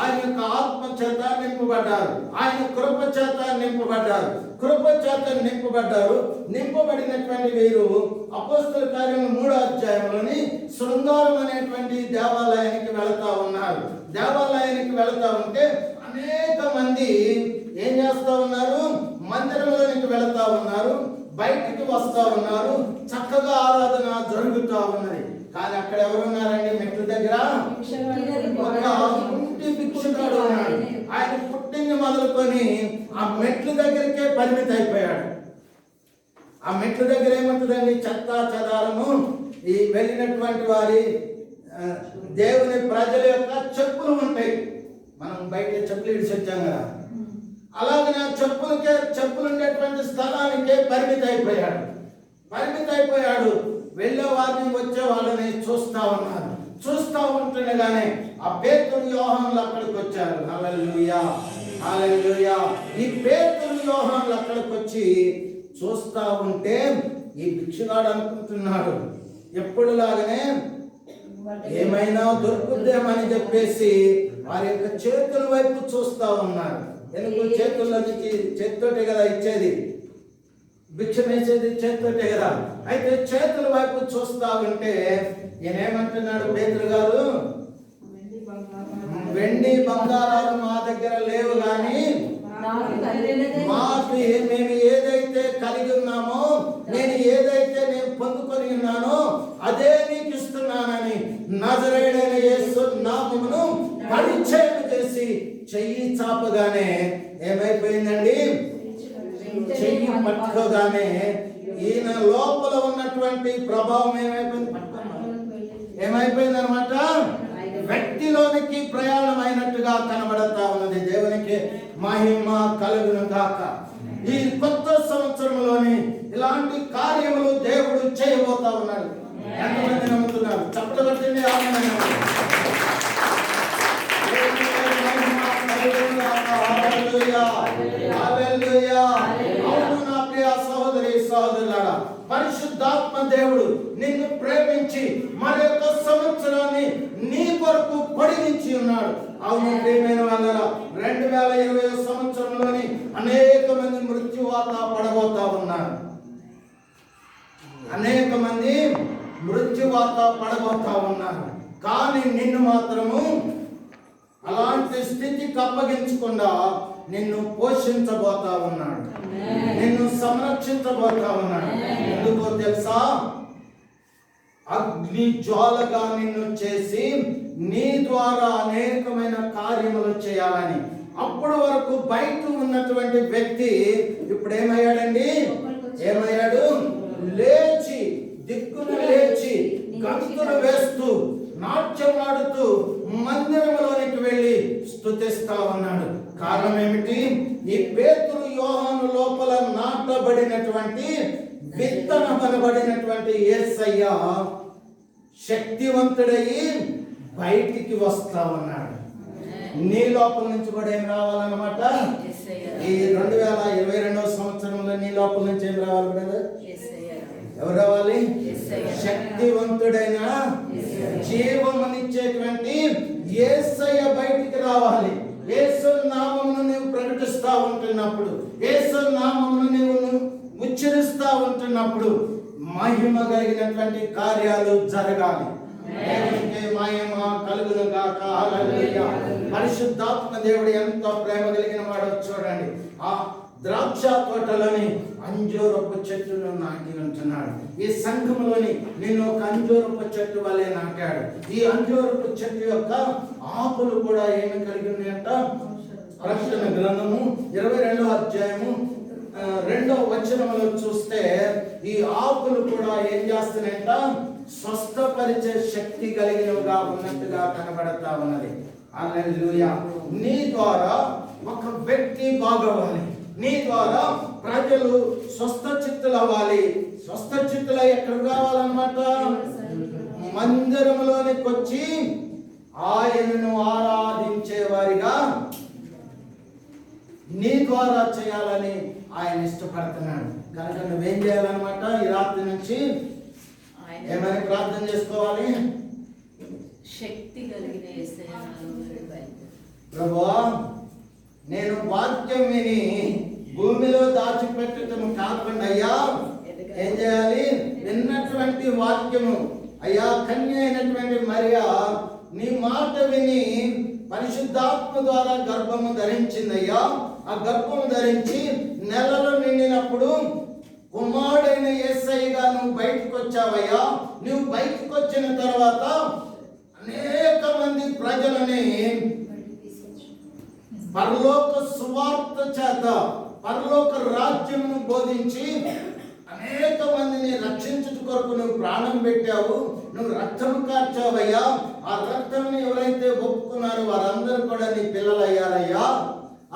ఆయన యొక్క ఆత్మ చేత నింపబడ్డారు. ఆయన కృప చేత నింపబడ్డారు. కృప చేత నింపబడ్డారు. నింపబడినటువంటి వీరు అపోస్తల కార్యం 3వ అధ్యాయంలోని శృంగారం అనేటువంటి దేవాలయానికి వెళతా ఉన్నారు. దేవాలయానికి వెళతా ఉంటే అనేక మంది ఏం చేస్తా ఉన్నారు? మందిరంలోనికి వెళతా ఉన్నారు, బయటికి వస్తా ఉన్నారు, చక్కగా ఆరాధన జరుగుతూ ఉన్నది. కానీ అక్కడ ఎవరున్నారండి? మెట్ల దగ్గర ఒక కుంటి భిక్షుడు ఉన్నాడు. ఆయన పుట్టింది మొదలుకొని ఆ మెట్ల దగ్గరికే పరిమితి అయిపోయాడు. ఆ మెట్ల దగ్గర ఏముంటుందండి? చెత్త చెదారము, ఈ వెళ్ళినటువంటి వారి దేవుని ప్రజల యొక్క చెప్పులు ఉంటాయి. మనం బయట చెప్పులు ఇడిచి వచ్చాం కదా, అలాగే చెప్పులు ఉండేటువంటి స్థలానికే పరిమితి అయిపోయాడు. వెళ్ళే వారిని వచ్చే వాళ్ళని చూస్తా ఉన్నారు. చూస్తా ఉంటుండగానే ఆ పేతురు యోహానులు అక్కడికి వచ్చారు. హల్లెలూయా, హల్లెలూయా. ఈ పేతురు యోహానులు అక్కడికి వచ్చి చూస్తా ఉంటే ఈ భిక్షగాడు అనుకుంటున్నాడు ఎప్పుడులాగానే ఏమైనా దొరుకుద్దేమని చెప్పేసి వారి యొక్క చేతుల వైపు చూస్తా ఉన్నారు. ఎందుకు? చేతితోటే కదా ఇచ్చేది, భిక్ష వేసేది చేతితోటే కదా. అయితే చేతుల వైపు చూస్తా ఉంటే ఈయనేమంటున్నాడు? పేతురు గారు, వెండి బంగారాలు మా దగ్గర లేవు, కానీ మాకు మేము ఏదైతే కలిగి ఉన్నామో, నేను పొందుకొని ఉన్నానో అదే నీకు ఇస్తున్నానని నజరేయుడైన యేసు నామమును పరిచయం చేసి చెయ్యి చాపగానే ఏమైపోయిందండి? చెయ్యి పట్టుకోగానే ఈయన లోపల ఉన్నటువంటి ప్రభావం ఏమైపోయింది అనమాట? వ్యక్తిలోనికి ప్రయాణం అయినట్టుగా కనబడతా ఉన్నది. దేవునికి మహిమ కలుగును గాక. ఈ కొత్త సంవత్సరంలోని ఇలాంటి కార్యములు దేవుడు చేయబోతా ఉన్నాడు. ఎంతమంది నమ్ముతున్నారు? చప్పట్లు కొట్టండి. సహోదరులారా, పరిశుద్ధాత్మ దేవుడు నిన్ను ప్రేమించి మరి యొక్క సంవత్సరాన్ని నీ కొరకు పొడిగించి ఉన్నాడు. అవును ప్రియమైన వాళ్ళారా, 2020 సంవత్సరంలోని అనేక మంది మృత్యువాత పడబోతా ఉన్నారు. కానీ నిన్ను మాత్రము అలాంటి స్థితికి అప్పగించకుండా నిన్ను పోషించబోతా ఉన్నాడు, నిన్ను సంరక్షించబోతా ఉన్నాడు. ఎందుకో తెలుసా? అగ్ని జ్వాలగా నిన్ను చేసి నీ ద్వారా అనేకమైన కార్యములు చేయాలని. అప్పటి వరకు బయట ఉన్నటువంటి వ్యక్తి ఇప్పుడు ఏమయ్యాడు? లేచి దిక్కును లేచి గంతులు వేస్తూ నాట్యం ఆడుతూ మందిరంలోనికి వెళ్ళి స్తుతిస్తా ఉన్నాడు. కారణం ఏమిటి? ఈ పేతురు యోహాను లోపల నాటబడినటువంటి విత్తనమనబడినటువంటి యేసయ్య శక్తివంతుడై బయటికి వస్తా ఉన్నాడు. నీ లోపల నుంచి కూడా ఏం రావాలన్నమాట? ఈ 2022వ సంవత్సరంలో నీ లోపల నుంచి ఏం రావాలి బ్రదర్? ఎవరు రావాలి? శక్తివంతుడైన జీవమునిచ్చేటువంటి యేసయ్య బయటికి రావాలి. యేసు నామమును నీవు ప్రకటిస్తా ఉంటున్నప్పుడు, యేసు నామమును నీవు ఉచ్చరిస్తా ఉంటున్నప్పుడు మహిమ కలిగినటువంటి కార్యాలు జరగాలి. దేవునికి మహిమ కలుగును గాక. హల్లెలూయా. పరిశుద్ధాత్మ దేవుడు ఎంతో ప్రేమ కలిగిన వాడు. చూడండి, ఆ ద్రాక్ష తోటలోని అంజూరపు చెట్టును నాటి ఉంటున్నాడు. ఈ సంఘంలోని నిన్ను ఒక అంజూరపు చెట్టు వలె నాటాడు. ఈ అంజూరపు చెట్టు యొక్క ఆకులు కూడా ఏమి కలిగి ఉన్నాయంట? ప్రకటన గ్రంథము 22వ అధ్యాయము 2వ వచనంలో చూస్తే ఈ ఆకులు కూడా ఏం చేస్తున్నాయంట? స్వస్థపరిచే శక్తి కలిగినవిగా ఉన్నట్టుగా కనబడతా ఉన్నది. హల్లెలూయా. నీ ద్వారా ఒక వ్యక్తి బాగవ్వాలి, నీ ద్వారా ప్రజలు స్వస్థచిత్తులు అవ్వాలి. స్వస్థచిత్తులు ఎక్కడ కావాలన్నమాట? మందిరంలోనికి వచ్చి ఆయనను ఆరాధించే వారిగా నీ ద్వారా చేయాలని ఆయన ఇష్టపడుతున్నాడు. కనుక నువ్వేం చేయాలన్నమాట? ఈ రాత్రి నుంచి ఏమైనా ప్రార్థన చేసుకోవాలి. శక్తి కలిగిన ప్రభువా, నేను వాక్యం విని భూమిలో దాచిపెట్టడం కాకుండా అయ్యా ఏం చేయాలి? విన్నటువంటి వాక్యము అయ్యా, కన్య అయినటువంటి మరియా నీ మాట విని పరిశుద్ధాత్మ ద్వారా గర్భము ధరించిందయ్యా. ఆ గర్భము ధరించి నెలలు నిండినప్పుడు కుమారుడైన యేసయ్యగా నువ్వు బయటకు వచ్చావయ్యా. నువ్వు బయటకు వచ్చిన తర్వాత అనేక మంది ప్రజలని పరలోక సువార్త చేత పరలోక రాజ్యమును బోధించి అనేక మందిని రక్షించుట కొరకు నువ్వు ప్రాణం పెట్టావు, నువ్వు రక్తం కార్చావయ్యా. ఆ రక్తం ఎవరైతే ఒప్పుకున్నారో వారందరూ కూడా నీ పిల్లలు అయ్యారయ్యా.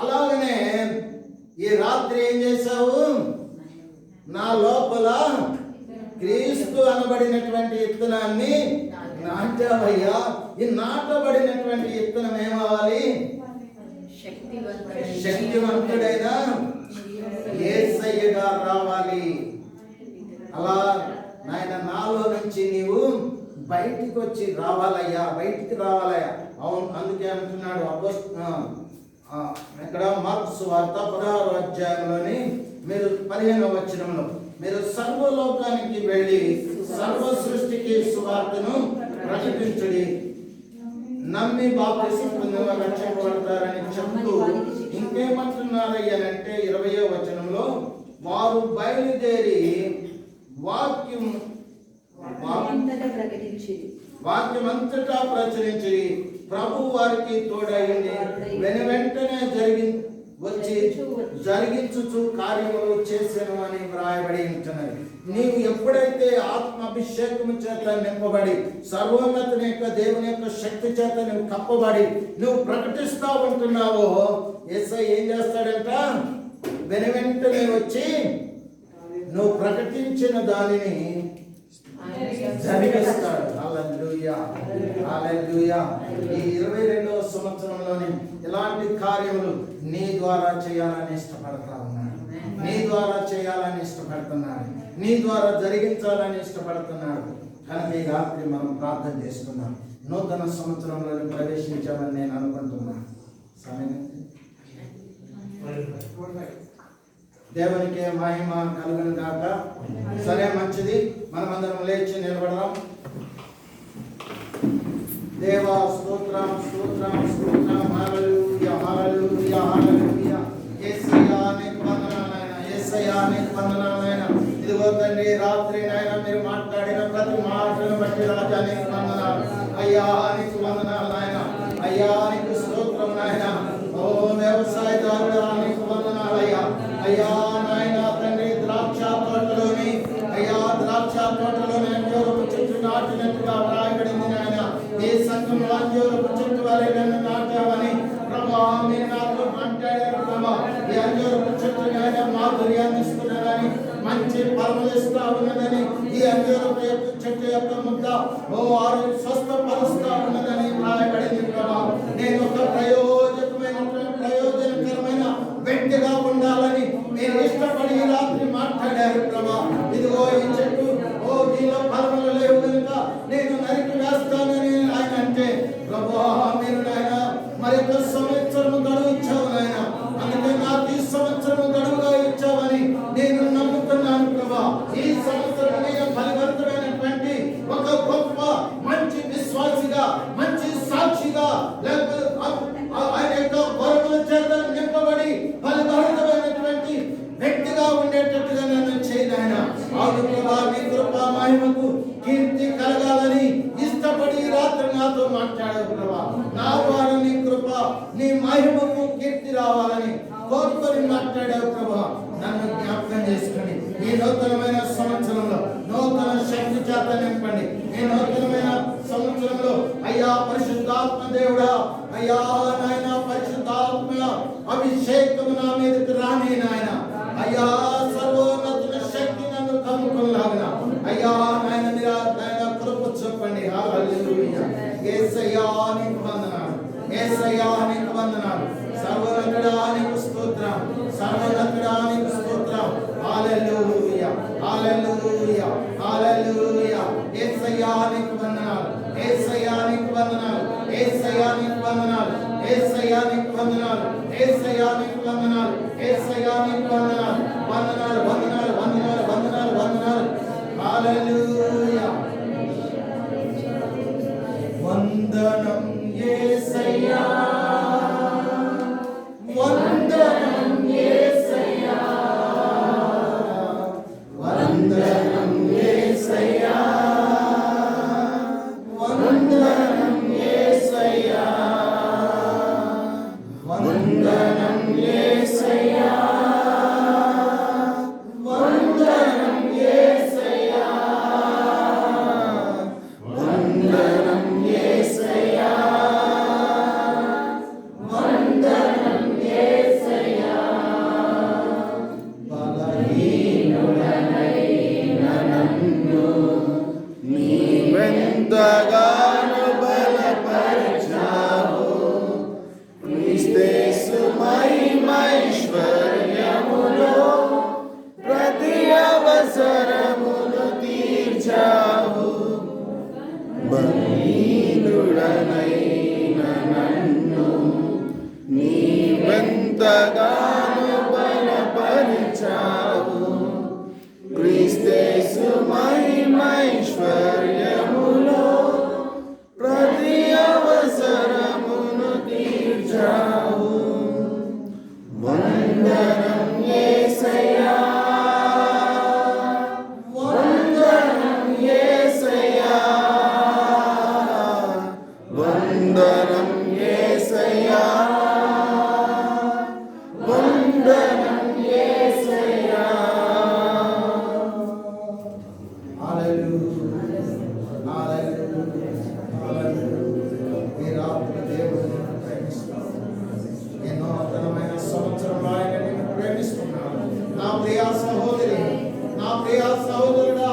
అలాగనే ఈ రాత్రి ఏం చేశావు? నా లోపల క్రీస్తు అనబడినటువంటి విత్తనాన్ని నాటావయ్యా. ఈ నాటబడినటువంటి విత్తనం ఏమవ్వాలి? శక్తివంతుడైన యేసయ్యగా రావాలి. అలా నాయన నాలో నుంచి నీవు బయటికి వచ్చి రావాలయ్యా, బయటికి రావాలయ్యా. అవును, అందుకే అంటున్నాడు ఇక్కడ మార్కు సువార్త 16వ అధ్యాయంలోని మీరు 15వ వచనంలో, మీరు సర్వలోకానికి వెళ్ళి సర్వ సృష్టికి సువార్తను ప్రకటించుడి, నమ్మి బాప్తిసం పొందిన రక్షింపబడతారని చెప్తూ ఇంకేమంటున్నారయ్యానంటే 20వ వచనంలో, వారు బయలుదేరి వాక్యమంతటా ప్రచురించి ప్రభు వారికి తోడైంది వెంటనే జరిగించుచు కార్యములు చేసెను అని వ్రాయబడి ఉంటున్నది. నీవు ఎప్పుడైతే ఆత్మాభిషేకము చేత నింపబడి సర్వోన్నతుని యొక్క దేవుని యొక్క శక్తి చేత నువ్వు కప్పబడి నువ్వు ప్రకటిస్తా ఉంటున్నావో, యేసయ్య ఏం చేస్తాడంట? వెంటనే వచ్చి నువ్వు ప్రకటించిన దానిని జరిగిస్తాడు. హల్లెలూయా, హల్లెలూయా. ఈ 22వ సంవత్సరంలోని ఇలాంటి కార్యములు నీ ద్వారా చేయాలని ఇష్టపడతా ఉన్నాడు, నీ ద్వారా చేయాలని ఇష్టపడుతున్నాడు, నీ ద్వారా జరిగించాలని ఇష్టపడుతున్నాడు. కనుక ఈ రాత్రి మనం ప్రార్థన చేసుకుందాం. నూతన సంవత్సరంలో ప్రవేశించామని నేను అనుకుంటున్నాను. సమయం దేవునికి మహిమ కలుగును గాక. సరే, మంచిది. మనమందరం లేచి నిలబడదాం. దేవా స్తోత్రం, స్తోత్రం, స్తోత్రం. హల్లెలూయా, హల్లెలూయా, హల్లెలూయా. యేసయ్యా నీకు వందనాలైనా, యేసయ్యా నీకు వందనాలైనా. ఇదిగో తండ్రి, రాత్రి నాయన మీరు మాట్లాడిన ప్రతి మాటను బట్టి రాజా నీకు వందనాలు. అయ్యా నీకు వందనాలు నాయన. అయ్యా నీకు స్తోత్రం నాయన. ఓ వ్యవసాయదారుడా నీకు వందనాలయ్యా. అయ్యా నాయన తండ్రి, ద్రాక్ష తోటలోని అంజూరపు చెట్టు నాటినట్టుగా వ్రాయబడింది నాయన. ఈ సంఘంలో అంజూరపు చెట్టు వలె నన్ను నాటావని ప్రభా మీరు నాతో మాట్లాడారు ప్రభా. ఈ అంజూరపు చెట్టు నాయన మాధుర్యాన్ని ఇస్తున్నదని మంచి ఫలములు ఇస్తా ఉన్నదని, ఈ అంజూరపు చెట్టు యొక్క ముద్ద స్వస్థపరుస్తా ఉన్నదని రాయబడింది ప్రభా. నేను ఒక ప్రయోజనకరమైన వ్యక్తిగా ఉండాలని నేను ఇష్టపడి ఈ రాత్రి మాట్లాడారు ప్రభా. ఇదిగో ఈ చెట్టు దీనిలో ఫలములు లేవు కనుక నేను నరికి వేస్తానని ఆయన అంటే, ప్రభా మీరు నాయన మరొక సంవత్సరం గడువు ఇచ్చావు నాయన, అందుకే నాకు ఈ సంవత్సరం గడువుగా ఇచ్చావని నేను నమ్ముతున్నాను ప్రభా. ఈ సంవత్సరం నేను ఫలవంతమైనటువంటి ఒక గొప్ప మంచి విశ్వాసిగా, మంచి సాక్షిగా, లేకపోతే ఆయన యొక్క వరముల చేత నింపబడి ఫలభరితమైనటువంటి వ్యక్తిగా ఉండేటట్టుగా నన్ను చేయనాయన. అవును ప్రభా, నీ కృపా మహిమకు కీర్తి కలగాలని ఇష్టపడి రాత్రి నాతో మాట్లాడావు ప్రభా. నా ద్వారా నీ కృప, నీ మహిమకు కీర్తి రావాలని కోరుకొని మాట్లాడావు ప్రభా. నన్ను జ్ఞాపకం చేసుకొని ఈ నూతనమైన సంవత్సరంలో నూతన శక్తి చేత నింపండి. ఈ నూతనమైన సంవత్సరంలో అయ్యా పరిశుద్ధాత్మ దేవుడా, అయ్యా నాయన పరిశుద్ధాత్మ అభిషేకము నా మీదకి రాని నాయన. అయ్యా సర్వోన్నత శక్తి నన్ను కమ్ముకులాగన అయ్యా నాయన నాయన కృప చూపండి. హల్లెలూయా. యేసయ్యా నీకు వందనాలు, యేసయ్యా నీకు వందనాలు. సర్వోన్నతుడా నీకు స్తోత్రం, సర్వోన్నతుడా నీకు స్తోత్రం. హల్లెలూయా, హల్లెలూయా, హల్లెలూయా. యేసయ్యా నీకు వందనాలు, యేసయ్యా నీకు వందనాలు, యేసయ్యా నీకు వందనాలు, యేసయ్యా నీకు వందనాలు, యేసయ్యా నీకు వందనాలు, యేసయ్యా నీకు వందనాలు. వందనాలు, వందనాలు, వందనాలు, వందనాలు, వందనాలు. హల్లెలూయా. వందనం యేసయ్యా, వందనం యేసయ్యా, వందనం యేసయ్యా, వందనం యేసయ్యా, వందనం యేసయ్యా, వందనం యేసయ్యా, వందనం యేసయ్యా, వందనం యేసయ్యా. బలహీనుడనైన నన్ను నీవెంతగానో బలపరచావు, క్రీస్తు మహిమైశ్వర్యములో ప్రతి అవసరమును తీర్చావు. బలహీనుడనైన నన్ను నీవెంతగానో బలపరచావు, క్రీస్తు మహిమైశ్వర్యములో ప్రతి అవసరమును తీర్చావు. వందనం యేసయ్యా, వందనం యేసయ్యా, వందనం యేసయ్యా, వందనం యేసయ్యా. హల్లెలూయా, హల్లెలూయా, హల్లెలూయా. ఈ రాత్రి దేవుడిని ప్రేమిస్తున్నాను. ఎన్నో నూతనమైన సంవత్సరంలో ఆయన నిన్ను ప్రేమిస్తున్నాడు. నా ప్రియ సహోదరి, నా ప్రియ సహోదరుడా,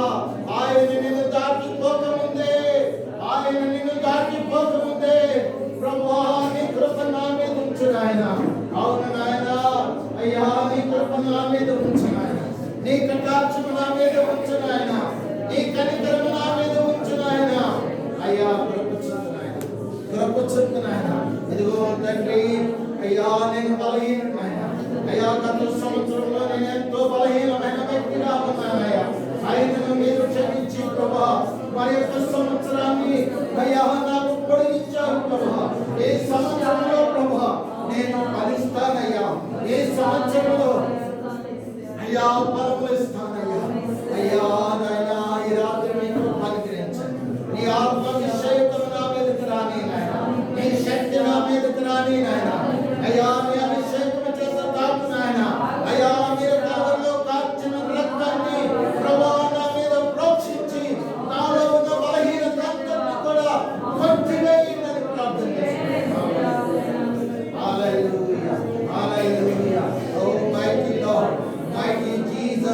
ఆయన నిన్ను దాటిపోకముందే, ఆయన నిన్ను దాటిపోకముందే ప్రభువా నీ కృప నా మీద ఉంచు నాయన. అవును నాయన, అయ్యా నీ కృప నా మీద ఉంచు నాయన, నీ కటాక్షము నా మీద ఉంచు నాయన, నీ కనికరము నా మీద ఉంచు నాయన. అయ్యా కృప చూపు నాయన, కృప చూపు నాయన. ఇదిగో తండ్రి, అయ్యా నేను బలహీనమైన, అయ్యా గత సంవత్సరంలో నేను ఎంతో బలహీనమైన వ్యక్తిగా ఉన్నానయ్యా. ఆయనను మీరు క్షమించి ప్రభా మరి యొక్క సంవత్సరాన్ని అయ్యా నాకు పొడిగించారు ప్రభా. ఈ సంవత్సరంలో ప్రభా నేను ఫలిస్తానయ్యా. ఈ సంవత్సరంలో అయ్యా ఫలములు ఇస్తానయ్యా. అయ్యా నాయనా ఈ రాత్రి మీకు అనుగ్రహించండి. నీ ఆత్మాభిషేకం నా మీదకి రాని నాయన, నీ శక్తి నా మీదకి రాని నాయన. అయ్యా నీ అభిషేకం చేత తాకు నాయన. అయ్యా మీరు కలవరలో కార్చిన రక్తాన్ని ప్రభా నా మీద ప్రోక్షించి నాలో ఉన్న బలహీనత అంతటిని కూడా కొట్టివేయండి ప్రార్థన చేస్తున్నాను. హల్లెలూయా, హల్లెలూయా. ఓ మైటీ లార్డ్, mighty Jesus,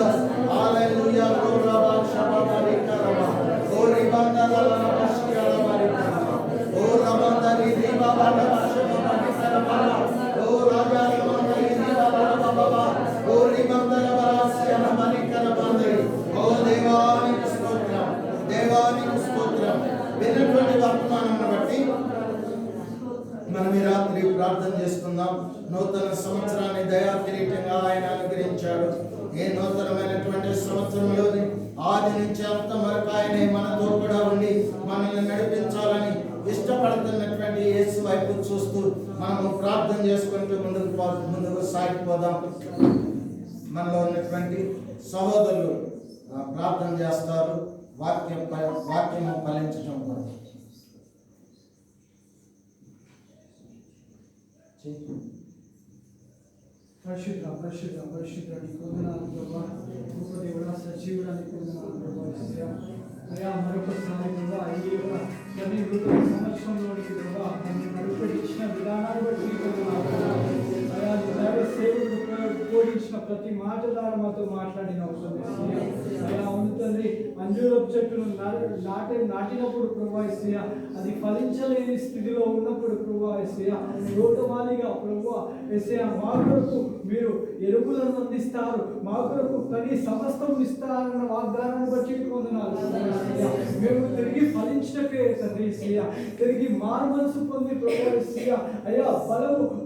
చెప్పుకుందాం. నూతన సంవత్సరాన్ని దయా కిరీటంగా ఆయన అనుగ్రహించాడు. ఈ నూతనమైనటువంటి సంవత్సరంలోని ఆది నుంచి అంత వరకు ఆయనే మనతో కూడా ఉండి మనల్ని నడిపించాలని ఇష్టపడుతున్నటువంటి యేసు వైపు చూస్తూ మనము ప్రార్థన చేసుకుంటూ ముందుకు సాగిపోదాం. మనలో ఉన్నటువంటి సహోదరులు ప్రార్థన చేస్తారు వాక్యము ఫలించటం కొరకు. పరిశుద్ధ పరిశుద్ధ పరిశుద్ధ నీకు వందనాలు ప్రభా. గొప్ప దేవుడా, సజీవుడా నీకు వందనాలు ప్రభా. అయ్యా మరొకసారి ప్రభా ఈ యొక్క నూతన సంవత్సరంలోనికి ప్రభా నన్ను నడిపించిన విధానాన్ని బట్టి నీకు వందనాలు. అయ్యా దైవ సేవకుడు బోధించిన ప్రతి మాట ద్వారా మాతో మాట్లాడిన అవసరం. అయ్యా అవును తండ్రి, అంజూరపు చెట్టును నాటినప్పుడు ప్రభా ఎస్సయ్యా అది ఫలించలేని స్థితిలో ఉన్నప్పుడు ప్రభా ఎస్సయ్యా లోటమాలిగా ప్రభా ఎస్సయ్యా మా కొరకు మీరు ఎరువులను అందిస్తారు, మా కొరకు తని సమస్తం ఇస్తారన్న వాగ్దానాన్ని బట్టి పొందినారు. మేము తిరిగి ఫలించకే తండ్రి ఎస్సయ్యా, తిరిగి మారు మనసు పొంది ప్రభా ఎస్సయ్యా అయ్యా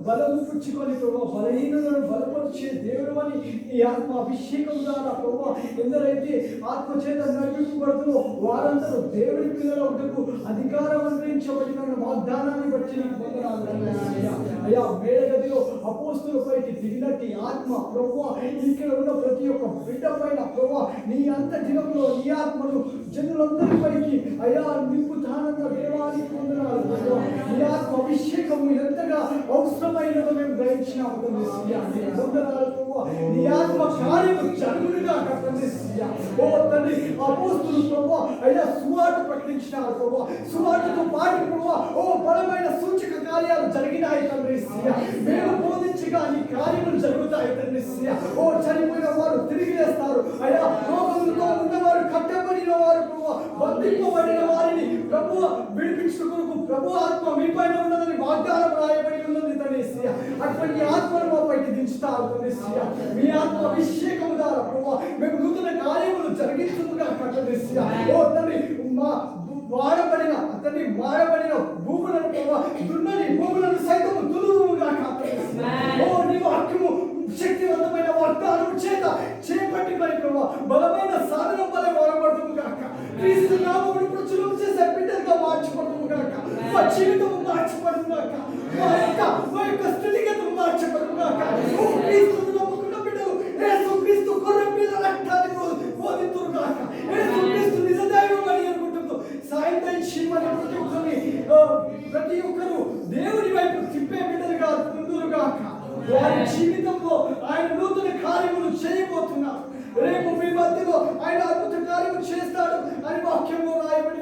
బలము పుచ్చుకొని ప్రభా బలహీనులను బలపరిచే దేవుడు అని ఈ ఆత్మ అభిషేకం ద్వారా ప్రభా ఎందరైతే ఆత్మ చేత నడిపించబడుతుందో వారందరూ దేవుడి పిల్లలకు అధికారం అనుగ్రహించబడిన వాగ్దానాన్ని బట్టి నీకు వందనాలు అయ్యా. మేడగదిలో అపోస్తులపైకి దిగినట్టి ఆత్మ ప్రభువా ఇక్కడ ఉన్న ప్రతి ఒక్క బిడ్డ పైన ప్రభువా నీ అంత దినంలో నీ ఆత్మను జనులందరిపైకి అయ్యా నింపుతానన్న దేవానికి వందనాలు ప్రభువా. నీ ఆత్మ అభిషేకము ఎంతగా అవసరమైనదో మేము గ్రహించినాము వందనాలు ప్రభువా. నీ ఆత్మ కార్యము జరుగునుగా కట్టండియ్యా. ఓ తండ్రి అపోస్తులు ప్రభువా అయ్యా సువార్త ప్రకటించినారు ప్రభువా, సువార్తతో పాటు ప్రభువా ఓ బలమైన సూచక కార్యాలు జరిగినాయి తండ్రి. మేము బోధించగా నీ కార్యములు జరుగుతాయి తండ్రి. ఓ చనిపోయిన వారు తిరిగి లేస్తారు అయ్యా, రోగములతో ఉన్నవారు కట్టబడిన వారు ప్రభువా బంధింపబడిన వారిని ప్రభువా విడిపించుటకు ప్రభు ఆత్మ మీ పైన ఉన్నదని వాగ్దానం రాయబడి ఉన్నది తండ్రి. అటువంటి ఆత్మను మా పైకి దించుతారు తండ్రి. మీ ఆత్మ అభిషేకం ద్వారా ప్రభువా మేము నూతన కార్యములు జరిగించుగా కట్టండి. ఓ తండ్రి వాడబడిన భూములను దున్నని భూములను సైతం దులుగా కాపాడు. ఓ నీ వాక్యము శక్తివంతమైన వాగ్దానం చేత చేపట్టుకొని ప్రభావ బలమైన సాధనం వలె వాడబడుతుంది కాక క్రీస్తు నామమును ప్రచురం చేసే బిడ్డలుగా మార్చబడుతుంది కాక మా జీవితం మార్చబడుతుంది కాక మా యొక్క స్థితిగతులు మార్చబడుతుంది కాక. ఓ క్రీస్తును నమ్ముకున్న బిడ్డలు యేసు క్రీస్తు గొర్రె పిల్ల రక్తాన్ని బోధింతురు కాక. యేసు క్రీస్తు నిజ దైవం అని అనుకుంటున్నారు. సాయంత్రం ప్రతి ఒక్కరు దేవుని వైపు తిప్పే బిడ్డలుగా ముందురు కాక. వారి జీవితంలో ఆయన నూతన కార్యములు చేయబోతున్నారు. రేపు మీ మధ్యలో ఆయన అద్భుత కార్యము చేస్తాడు అని వాక్యంలో రాయబడి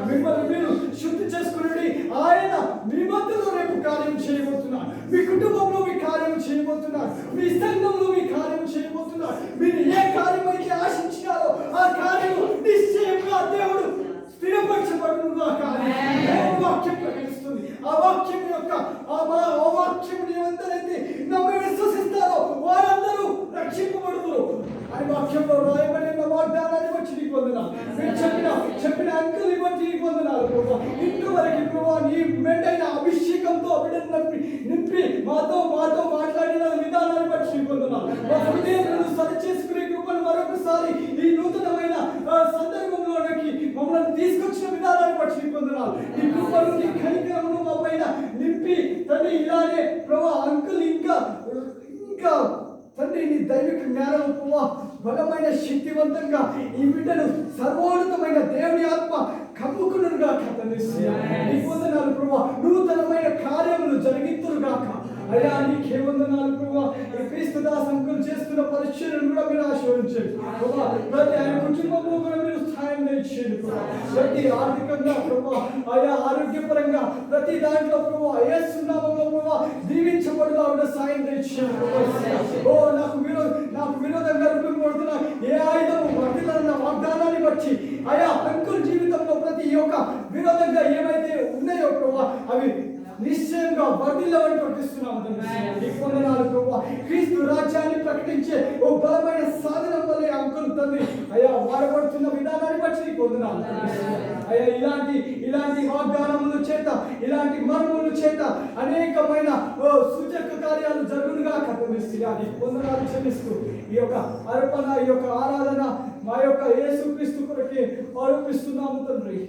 మిమ్మల్ని మీరు శుద్ధి చేసుకుని ఆయన మీ మధ్యలో రేపు కార్యం చేయబోతున్నారు. మీ కుటుంబంలో మీ కార్యం చేయబోతున్నారు, మీ సంఘంలో మీ కార్యం చేయబోతున్నారు. మీరు ఏ కార్యం అయితే ఆశించినారో ఆ కార్యము నిశ్చయంగా దేవుడు స్థిరపరచబడును. వాక్యం ప్రకటిస్తుంది. ఆ వాక్యం యొక్క ఆ వాక్యం ఎందరైతే నమ్మి విశ్వసిస్తారో వారందరూ రక్షింపబడుతున్నారు అని వాక్యంలో రాయబడిన వాగ్దానాన్ని బట్టి నీకు వందనాలు. మీరు చెప్పిన అంకుల్ని బట్టి నీకు వందనాలు ప్రభా. ఇంతవరకు ప్రభా నీ మెండైన అభిషేకంతో బిడ్డను నింపి మాతో మాట్లాడిన విధానాన్ని బట్టి నీకు వందనాలు. మా హృదయాలను సరి చేసుకునే కృపను మరొకసారి ఈ నూతనమైన సందర్భంలోనికి మమ్మల్ని తీసుకొచ్చిన విధానాన్ని బట్టి నీకు వందనాలు. ఈ కృపను నీ కనికరమును మా పైన నింపి తండ్రి ఇలానే ప్రభా అంకుల్ ఇంకా తండ్రి నీ దైవిక జ్ఞానం బలమైన శక్తివంతంగా ఈ బిడ్డను సర్వోన్నతమైన దేవుని ఆత్మ కమ్ముకునుగా తండ్రి. నీకు వందనాలు ప్రభా. నూతనమైన కార్యములు జరిగిత్తురుగాక అయ్యా. నీకే వందనాలు ప్రభా. క్రీస్తు దాస్ అంకులు చేస్తున్న పరిచర్యను కూడా మీరు ఆశీర్వదించండి ప్రభా. ప్రతి ఆయన కుటుంబంలో కూడా మీరు సహాయం చేయండి ప్రభా. ప్రతి ఆర్థికంగా ప్రభా అయ్యా ఆరోగ్యపరంగా ప్రతి దాంట్లో ప్రభా యేసు నామములో ప్రభా దీవించబడుగా కూడా సాయం చేయండి ప్రభా. ఓ నాకు విరోధంగా రూపొందుతున్న ఏ ఆయుధము వర్ధిల్లన్న వాగ్దానాన్ని బట్టి అయ్యా అంకుల్ జీవితంలో ప్రతి ఒక్క విరోధంగా ఏమైతే ఉన్నాయో ప్రభా అవి నిశ్చయంగా వర్ధిల్లవని ప్రకటిస్తున్నాము తండ్రి. నీకు వందనాలు ప్రభువా. క్రీస్తు రాజ్యాన్ని ప్రకటించే ఓ బలమైన సాధనం వల్లే అంకుల్ తండ్రి అయ్యా వాడబడుతున్న విధానాన్ని బట్టి నీకు వందనాలు అయ్యా. ఇలాంటి వాగ్దానముల చేత, ఇలాంటి మర్మముల చేత అనేకమైన సూచక కార్యాలు జరుగునుగా కథమిస్తున్నా నీకు వందనాలు చెల్లిస్తూ ఈ యొక్క అర్పణ, ఈ యొక్క ఆరాధన మా యొక్క యేసుక్రీస్తు కొరకే అర్పిస్తున్నాము తండ్రి.